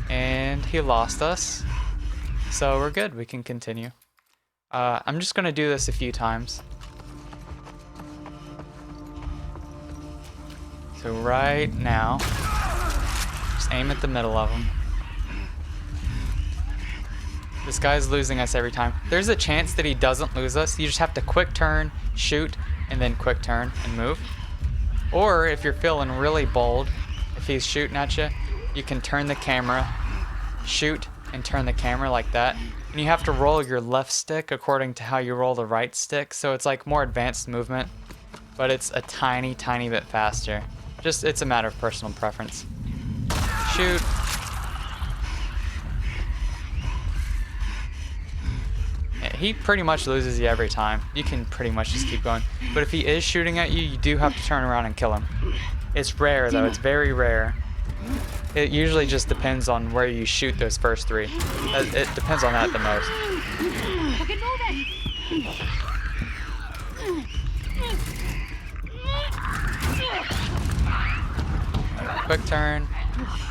And he lost us. So we're good. We can continue. I'm just going to do this a few times. So right now, just aim at the middle of them. This guy's losing us every time. There's a chance that he doesn't lose us. You just have to quick turn, shoot, and then quick turn and move. Or if you're feeling really bold, if he's shooting at you, you can turn the camera, shoot, and turn the camera like that. And you have to roll your left stick according to how you roll the right stick. So it's like more advanced movement, but it's a tiny, tiny bit faster. Just, it's a matter of personal preference. Shoot. Yeah, he pretty much loses you every time. You can pretty much just keep going. But if he is shooting at you, you do have to turn around and kill him. It's rare though, it's very rare. It usually just depends on where you shoot those first three. It depends on that the most. Fucking move it! Quick turn.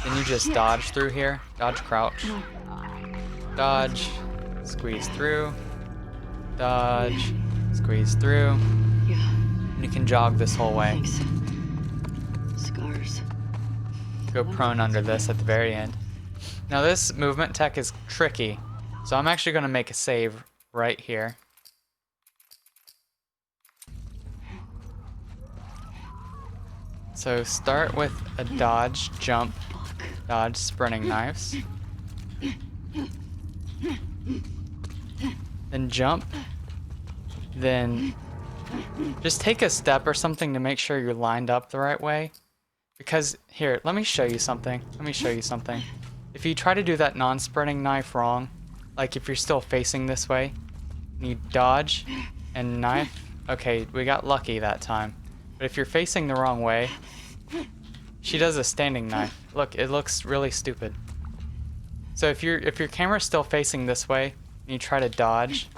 Then you just dodge through here. Dodge, crouch. Dodge. Squeeze through. Dodge. Squeeze through. Yeah, And you can jog this whole way. thanks. Scars. Go prone under this at the very end. Now this movement tech is tricky. So I'm actually going to make a save right here. So start with a dodge, jump, dodge, sprinting knives. Then jump. Then just take a step or something to make sure you're lined up the right way. Because, here, let me show you something. If you try to do that non-sprinting knife wrong, like if you're still facing this way, and you dodge and knife, okay, we got lucky that time. But if you're facing the wrong way, she does a standing knife. Look, it looks really stupid. So if your camera's still facing this way, and you try to dodge,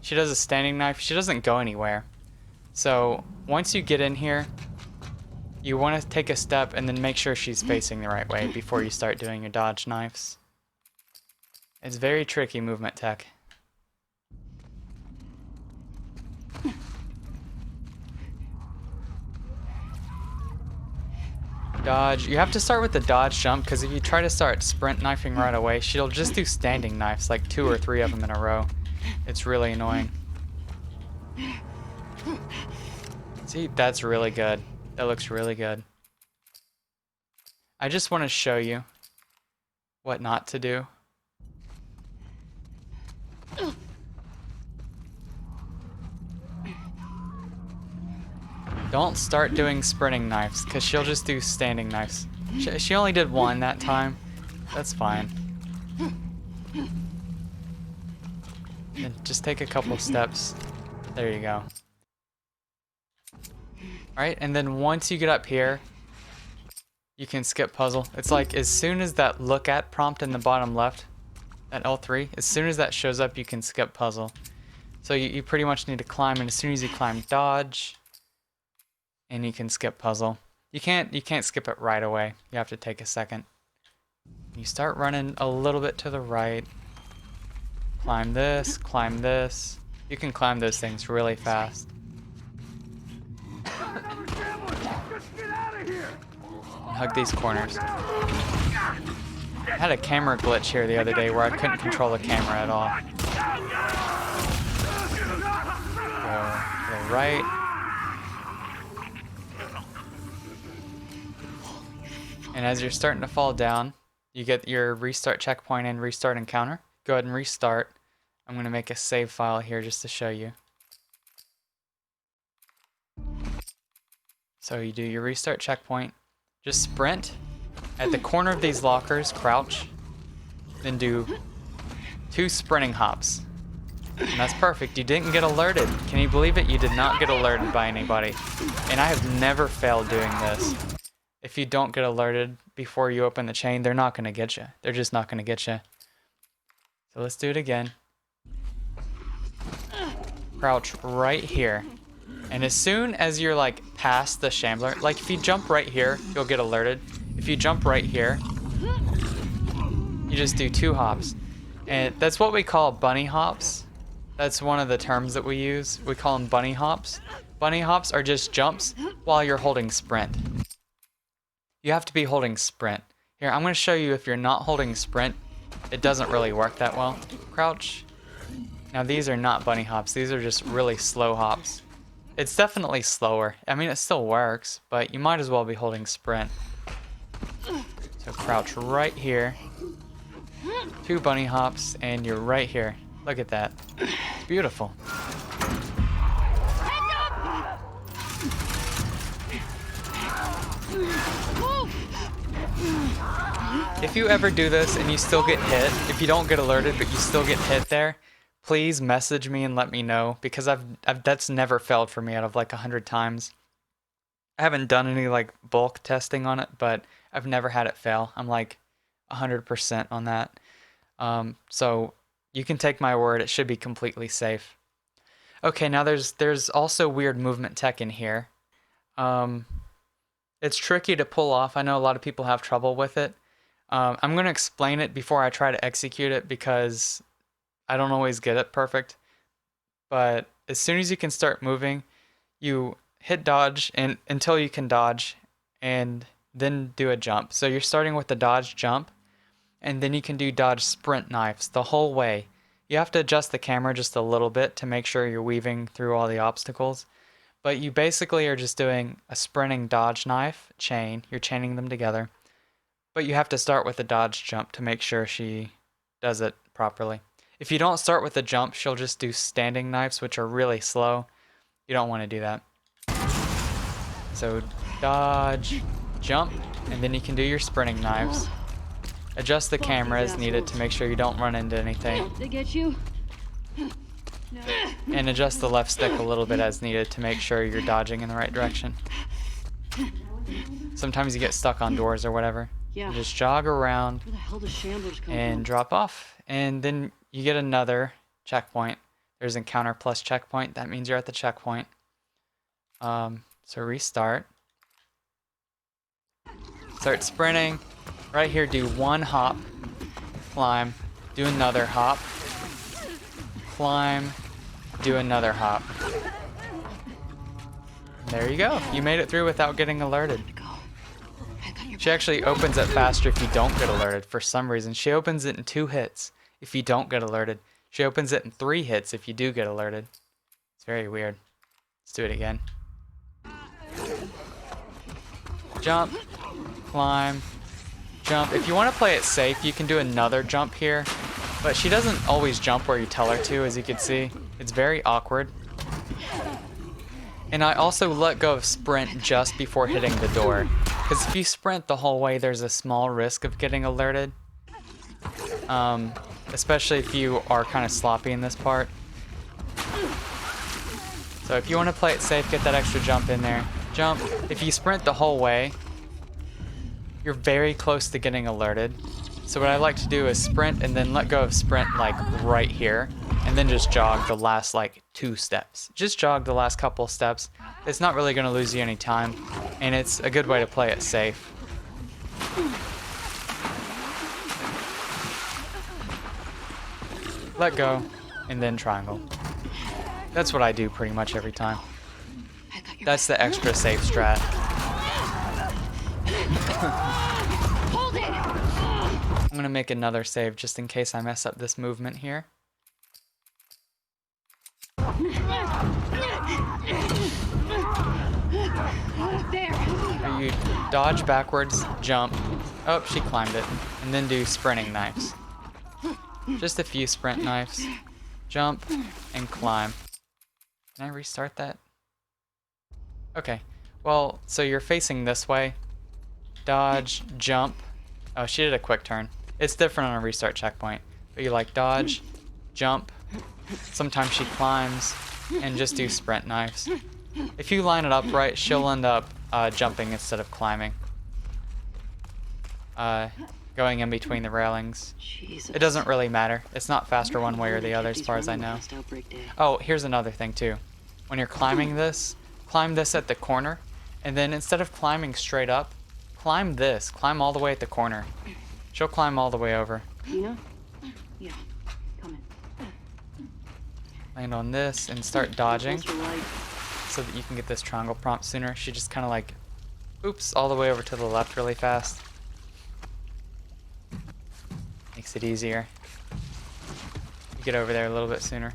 she does a standing knife, she doesn't go anywhere. So once you get in here, you want to take a step and then make sure she's facing the right way before you start doing your dodge knives. It's very tricky movement tech. Dodge. You have to start with the dodge jump because if you try to start sprint knifing right away, she'll just do standing knives, like 2 or 3 of them in a row. It's really annoying. See, that's really good. That looks really good. I just want to show you what not to do. Don't start doing sprinting knives, because she'll just do standing knives. She only did 1 that time. That's fine. And just take a couple steps. There you go. Alright, and then once you get up here, you can skip puzzle. It's like as soon as that look at prompt in the bottom left, that L3, as soon as that shows up, you can skip puzzle. So you pretty much need to climb, and as soon as you climb, dodge, and you can skip puzzle. You can't skip it right away. You have to take a second. You start running a little bit to the right. Climb this, climb this. You can climb those things really fast. Hug these corners. I had a camera glitch here the other day where I couldn't control the camera at all. Go to the right. And as you're starting to fall down, you get your restart checkpoint and restart encounter. Go ahead and restart. I'm going to make a save file here just to show you. So you do your restart checkpoint. Just sprint at the corner of these lockers, crouch, then do 2 sprinting hops. And that's perfect. You didn't get alerted. Can you believe it? You did not get alerted by anybody. And I have never failed doing this. If you don't get alerted before you open the chain, they're not going to get you. They're just not going to get you. So let's do it again. Crouch right here. And as soon as you're like past the shambler, like if you jump right here, you'll get alerted. If you jump right here, you just do 2 hops. And that's what we call bunny hops. That's one of the terms that we use. We call them bunny hops. Bunny hops are just jumps while you're holding sprint. You have to be holding sprint. Here, I'm going to show you if you're not holding sprint, it doesn't really work that well. Crouch. Now these are not bunny hops. These are just really slow hops. It's definitely slower. I mean, it still works, but you might as well be holding sprint. So So crouch right here. 2 bunny hops, and you're right here. Look at that. It's beautiful. If you ever do this and you still get hit, if you don't get alerted but you still get hit there, please message me and let me know, because that's never failed for me out of like 100 times. I haven't done any like bulk testing on it, but I've never had it fail. I'm like 100% on that. So you can take my word, it should be completely safe. Okay, now there's also weird movement tech in here. It's tricky to pull off. I know a lot of people have trouble with it. I'm going to explain it before I try to execute it because I don't always get it perfect. But as soon as you can start moving, you hit dodge and until you can dodge and then do a jump. So you're starting with the dodge jump and then you can do dodge sprint knives the whole way. You have to adjust the camera just a little bit to make sure you're weaving through all the obstacles. But you basically are just doing a sprinting dodge knife chain. You're chaining them together. But you have to start with a dodge jump to make sure she does it properly. If you don't start with a jump, she'll just do standing knives, which are really slow. You don't want to do that. So dodge, jump, and then you can do your sprinting knives. Adjust the camera as needed to make sure you don't run into anything. They get you? And adjust the left stick a little bit as needed to make sure you're dodging in the right direction. Sometimes you get stuck on doors or whatever. Yeah. You just jog around Where the hell does Shamblers come and from? drop off. And then you get another checkpoint. There's encounter plus checkpoint. That means you're at the checkpoint. So restart. Start sprinting. Right here, do 1 hop. Climb. Do another hop. Climb. Do another hop. There you go. You made it through without getting alerted. She actually opens it faster if you don't get alerted for some reason. She opens it in 2 hits if you don't get alerted. She opens it in 3 hits if you do get alerted. It's very weird. Let's do it again. Jump, climb, jump. If you want to play it safe, you can do another jump here. But she doesn't always jump where you tell her to, as you can see. It's very awkward. And I also let go of sprint just before hitting the door. Because if you sprint the whole way, there's a small risk of getting alerted. Especially if you are kind of sloppy in this part. So if you want to play it safe, get that extra jump in there. Jump. If you sprint the whole way, you're very close to getting alerted. So what I like to do is sprint and then let go of sprint like right here. And then just jog the last like 2 steps. Just jog the last couple steps. It's not really going to lose you any time. And it's a good way to play it safe. Let go, and then triangle. That's what I do pretty much every time. That's the extra safe strat. Hold it! I'm going to make another save just in case I mess up this movement here. There! You dodge backwards, jump. Oh, she climbed it. And then do sprinting knives. Just a few sprint knives. Jump and climb. Can I restart that? Okay. Well, so you're facing this way. Dodge, jump. Oh, she did a quick turn. It's different on a restart checkpoint. But you like dodge, jump. Sometimes she climbs. And just do sprint knives. If you line it up right, she'll end up jumping instead of climbing. Going in between the railings. Jesus. It doesn't really matter. It's not faster one way or the other as far as I know. Oh, here's another thing too. When you're climbing this, climb this at the corner. And then instead of climbing straight up, climb this. Climb all the way at the corner. She'll climb all the way over. Tina? Yeah, coming. Land on this and start dodging so that you can get this triangle prompt sooner. She just kind of like, oops, all the way over to the left really fast. Makes it easier. You get over there a little bit sooner.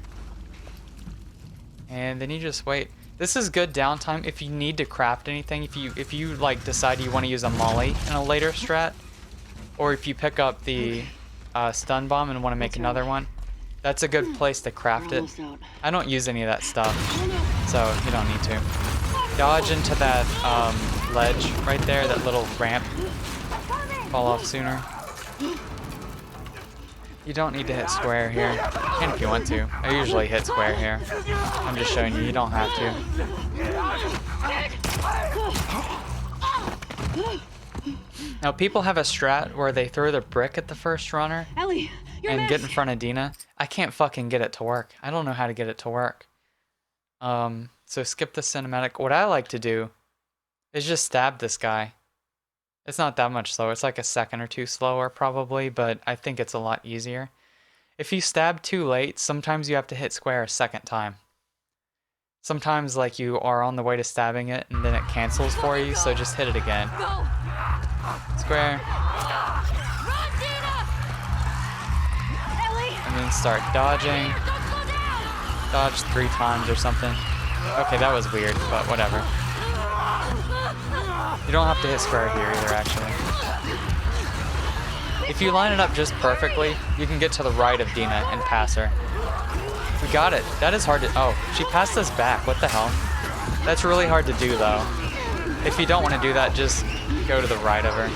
And then you just wait. This is good downtime if you need to craft anything. If you like decide you want to use a molly in a later strat, Or if you pick up the stun bomb and want to make another one, that's a good place to craft it. I don't use any of that stuff, so you don't need to. Dodge into that ledge right there, that little ramp. Fall off sooner. You don't need to hit square here. You can if you want to. I usually hit square here. I'm just showing you, you don't have to. Now people have a strat where they throw the brick at the first runner Ellie, and get in front of Dina. I can't fucking get it to work. I don't know how to get it to work. So skip the cinematic. What I like to do is just stab this guy. It's not that much slower. It's like a second or two slower probably, but I think it's a lot easier. If you stab too late, sometimes you have to hit square a second time. Sometimes like you are on the way to stabbing it and then it cancels for you, so just hit it again. Square. And then start dodging. Dodge 3 times or something. Okay, that was weird, but whatever. You don't have to hit square here either, actually. If you line it up just perfectly, you can get to the right of Dina and pass her. We got it. That is hard to... Oh, she passed us back. What the hell? That's really hard to do, though. If you don't want to do that, just go to the right of her.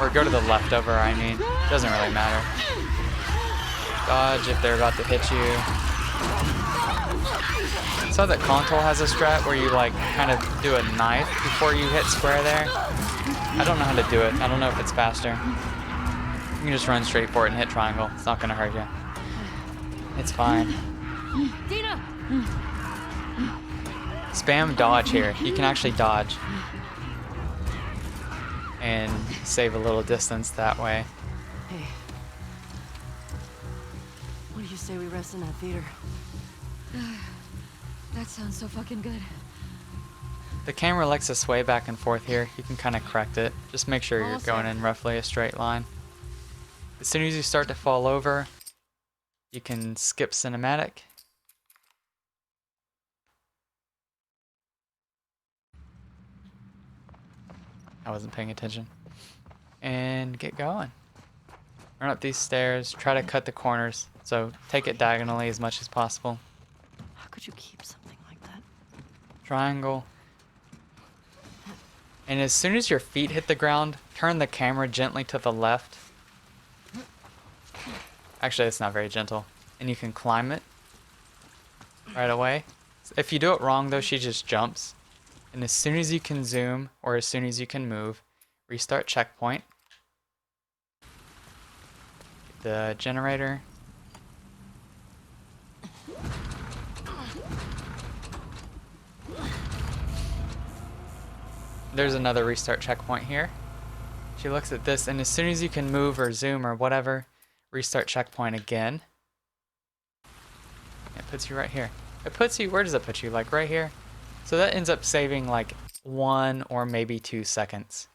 Or go to the left of her, I mean. Doesn't really matter. Dodge if they're about to hit you. So that Control has a strat where you like kind of do a knife before you hit square there. I don't know how to do it. I don't know if it's faster. You can just run straight for it and hit triangle. It's not gonna hurt you. It's fine. Dina! Spam dodge here. You can actually dodge. And save a little distance that way. Hey. What do you say we rest in that theater? That sounds so fucking good. The camera likes to sway back and forth here. You can kind of correct it. Just make sure you're going in roughly a straight line. As soon as you start to fall over, you can skip cinematic. I wasn't paying attention. And get going. Run up these stairs. Try to cut the corners. So take it diagonally as much as possible. How could you keep something like that? Triangle. And as soon as your feet hit the ground, turn the camera gently to the left. Actually, it's not very gentle. And you can climb it right away. If you do it wrong, though, she just jumps. And as soon as you can zoom, or as soon as you can move, restart checkpoint. The generator. There's another restart checkpoint here. She looks at this, and as soon as you can move or zoom or whatever, restart checkpoint again. It puts you right here. It puts you, where does it put you? Like right here? So that ends up saving like 1 or maybe 2 seconds.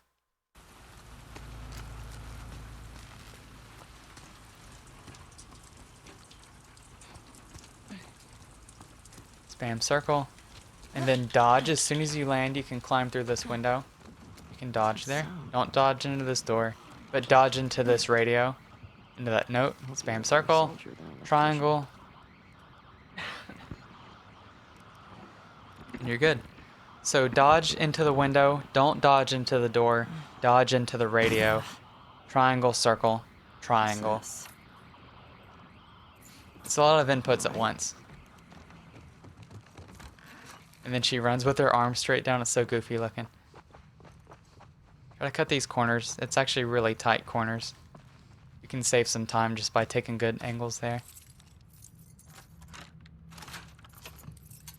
Spam circle. And then dodge. As soon as you land, you can climb through this window. You can dodge there. Don't dodge into this door, but dodge into this radio. Into that note. Spam circle. Triangle. And you're good. So dodge into the window. Don't dodge into the door. Dodge into the radio. Triangle, circle, triangle. It's a lot of inputs at once. And then she runs with her arms straight down. It's so goofy looking. Gotta cut these corners. It's actually really tight corners. You can save some time just by taking good angles there.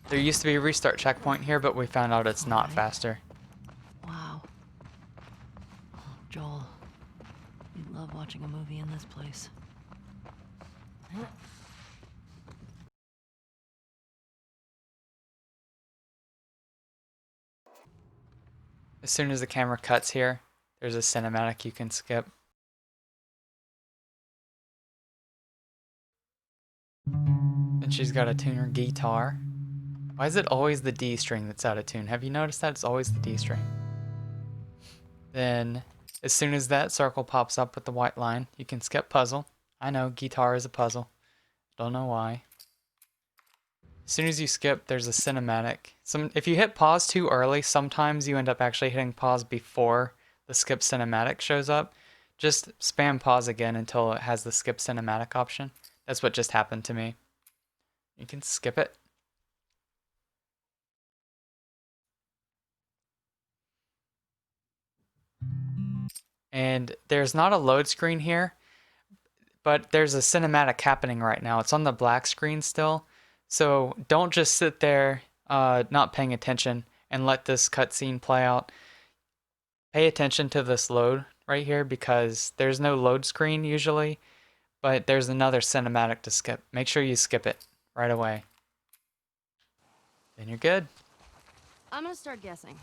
There used to be a restart checkpoint here, but we found out it's not faster. Wow. Oh, Joel, you'd love watching a movie in this place. As soon as the camera cuts here, there's a cinematic you can skip. And she's got to tune her guitar. Why is it always the D string that's out of tune? Have you noticed that? It's always the D string. Then As soon as that circle pops up with the white line, you can skip puzzle. I know, guitar is a puzzle. Don't know why. As soon as you skip, there's a cinematic. If you hit pause too early, sometimes you end up actually hitting pause before the skip cinematic shows up. Just spam pause again until it has the skip cinematic option. That's what just happened to me. You can skip it. And there's not a load screen here, but there's a cinematic happening right now. It's on the black screen still. So don't just sit there not paying attention and let this cutscene play out. Pay attention to this load right here because there's no load screen usually, but there's another cinematic to skip. Make sure you skip it right away. Then you're good. I'm gonna start guessing.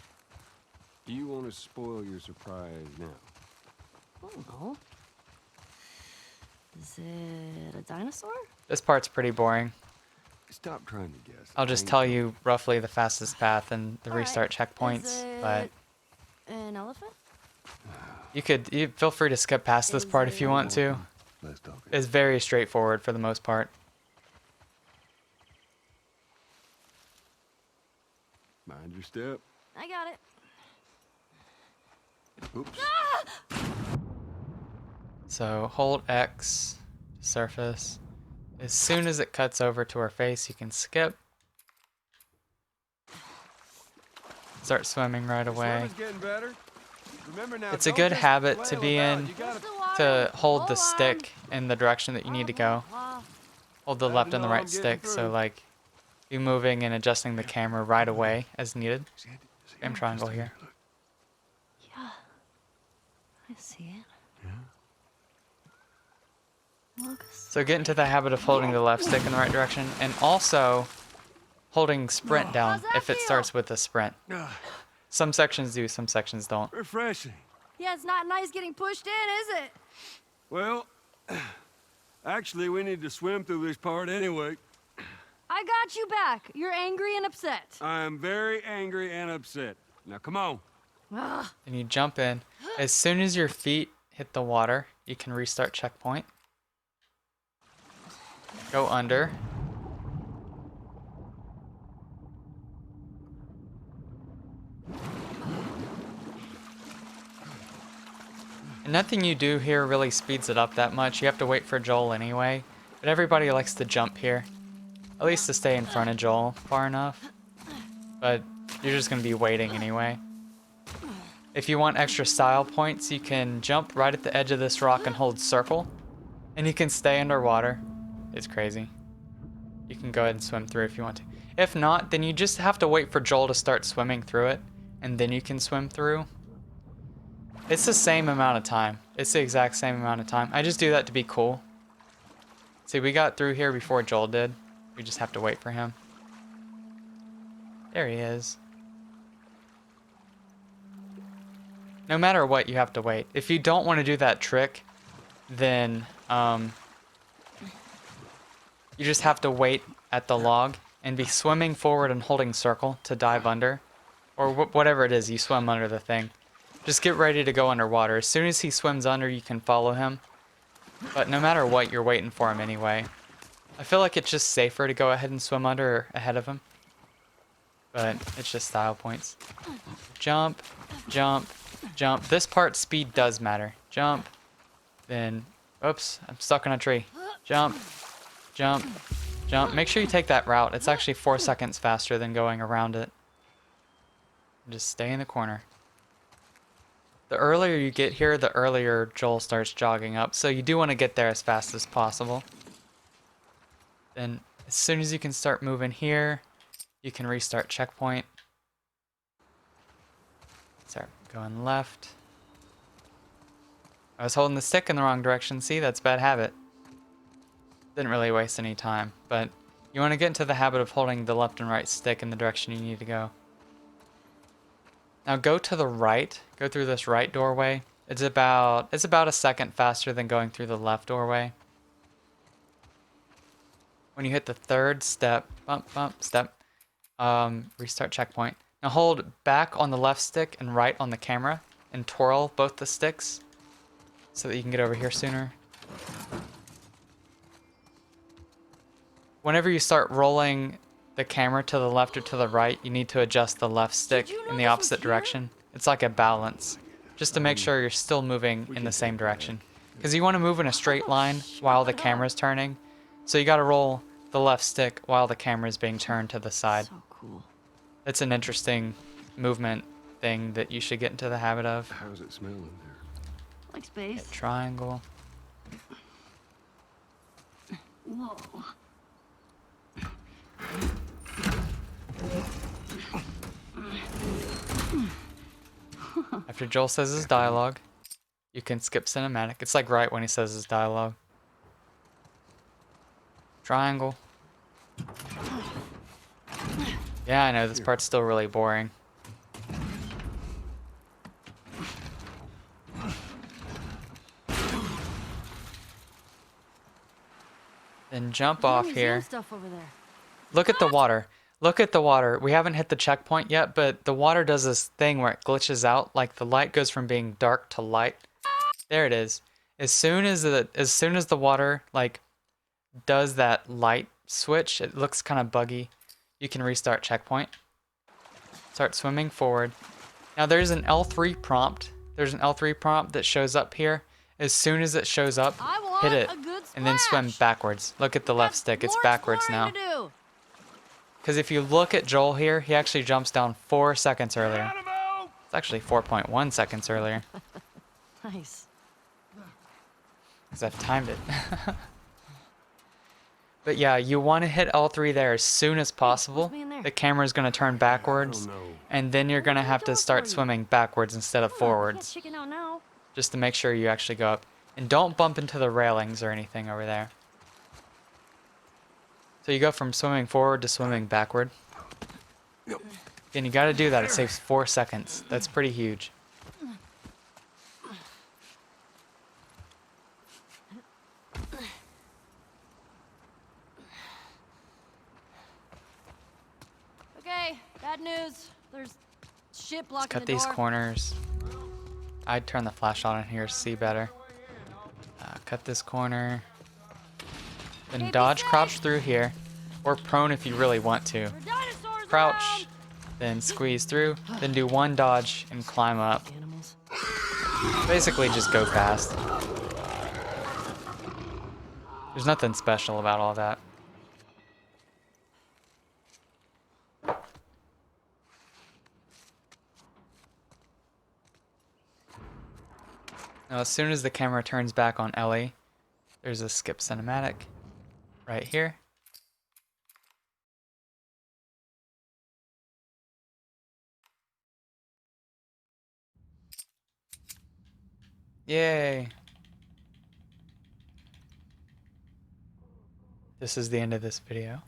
Do you want to spoil your surprise now? Oh no. Is it a dinosaur? This part's pretty boring. Stop trying to guess. I'll just tell you roughly the fastest path and the All right. restart checkpoints, Is but it an elephant? you feel free to skip past this part if you want to. Let's talk. It's very straightforward for the most part. Mind your step. I got it. Oops. So hold X to surface. As soon as it cuts over to her face, you can skip. Start swimming right away. Swimming's getting better. Remember now, It's a don't good just habit to flail be about. in You gotta to hold the stick in the direction that you need to go. Ah, Hold the Glad to left and the know I'm right getting stick, so through. like be moving and adjusting the camera right away as needed. See it? Same triangle here. Look. yeah. I see it. Yeah. Looks. So get into the habit of holding the left stick in the right direction and also holding sprint down How's that if it feel? starts with a sprint. Ah, Some sections do, some sections don't. refreshing. Yeah, it's not nice getting pushed in, is it? Well, actually, we need to swim through this part anyway. I got you back. You're angry and upset. I am very angry and upset. Now, come on. Ugh. And you jump in. As soon as your feet hit the water, you can restart checkpoint. Go under. And nothing you do here really speeds it up that much. You have to wait for Joel anyway. But everybody likes to jump here. At least to stay in front of Joel far enough. But you're just going to be waiting anyway. If you want extra style points, you can jump right at the edge of this rock and hold circle. And you can stay underwater. It's crazy. You can go ahead and swim through if you want to. If not, then you just have to wait for Joel to start swimming through it. And then you can swim through. It's the same amount of time. It's the exact same amount of time. I just do that to be cool. See, we got through here before Joel did. We just have to wait for him. There he is. No matter what, you have to wait. If you don't want to do that trick, then you just have to wait at the log and be swimming forward and holding circle to dive under. Or whatever it is, you swim under the thing. Just get ready to go underwater. As soon as he swims under, you can follow him. But no matter what, you're waiting for him anyway. I feel like it's just safer to go ahead and swim under ahead of him. But it's just style points. Jump, jump, jump. This part, speed does matter. Jump, then, oops, I'm stuck on a tree. Jump, jump, jump. Make sure you take that route. It's actually 4 seconds faster than going around it. Just stay in the corner. The earlier you get here, the earlier Joel starts jogging up. So you do want to get there as fast as possible. Then as soon as you can start moving here, you can restart checkpoint. Start going left. I was holding the stick in the wrong direction. See, that's a bad habit. Didn't really waste any time, but you want to get into the habit of holding the left and right stick in the direction you need to go. Now go to the right. Go through this right doorway. It's about a second faster than going through the left doorway. When you hit the third step, step, restart checkpoint. Now hold back on the left stick and right on the camera and twirl both the sticks so that you can get over here sooner. Whenever you start rolling the camera to the left or to the right, you need to adjust the left stick you know in the this was opposite here? direction. It's like a balance, just to make sure you're still moving in the same direction. Because you want to move in a straight line while the camera's turning, so you got to roll the left stick while the camera's being turned to the side. So cool. It's an interesting movement thing that you should get into the habit of. How's it smelling there? Like space. Hit triangle. Whoa. After Joel says his dialogue, you can skip cinematic. It's like right when he says his dialogue. Triangle. Yeah, I know, this part's still really boring. Then jump off Museum here. Stuff over there. Look at the water. Look at the water. We haven't hit the checkpoint yet, but the water does this thing where it glitches out. Like the light goes from being dark to light. There it is. As soon as the water like does that light switch, it looks kind of buggy. You can restart checkpoint. Start swimming forward. Now there's an L3 prompt. There's an L3 prompt that shows up here. As soon as it shows up, I want hit it a good and then swim splash. backwards. Look at the left That's stick. It's more backwards exploring now. to do. Because if you look at Joel here, he actually jumps down 4 seconds earlier. Animal! It's actually 4.1 seconds earlier. Nice. Because I've timed it. But yeah, you want to hit L3 there as soon as possible. me in there? The camera's going to turn backwards. And then you're going to have to start swimming backwards instead of forwards. Can't chicken out now. Just to make sure you actually go up. And don't bump into the railings or anything over there. So you go from swimming forward to swimming backward. And you got to do that. It saves 4 seconds. That's pretty huge. Okay, bad news. There's shit Let's blocking cut the these door. corners. I'd turn the flash on in here to see better. Cut this corner. Then Hey, be dodge safe. crouch through here. Or prone if you really want to. There are dinosaurs Crouch. around. Then squeeze through. Then do one dodge and climb up. Animals. Basically just go fast. There's nothing special about all that. Now as soon as the camera turns back on Ellie, there's a skip cinematic right here. Yay! This is the end of this video.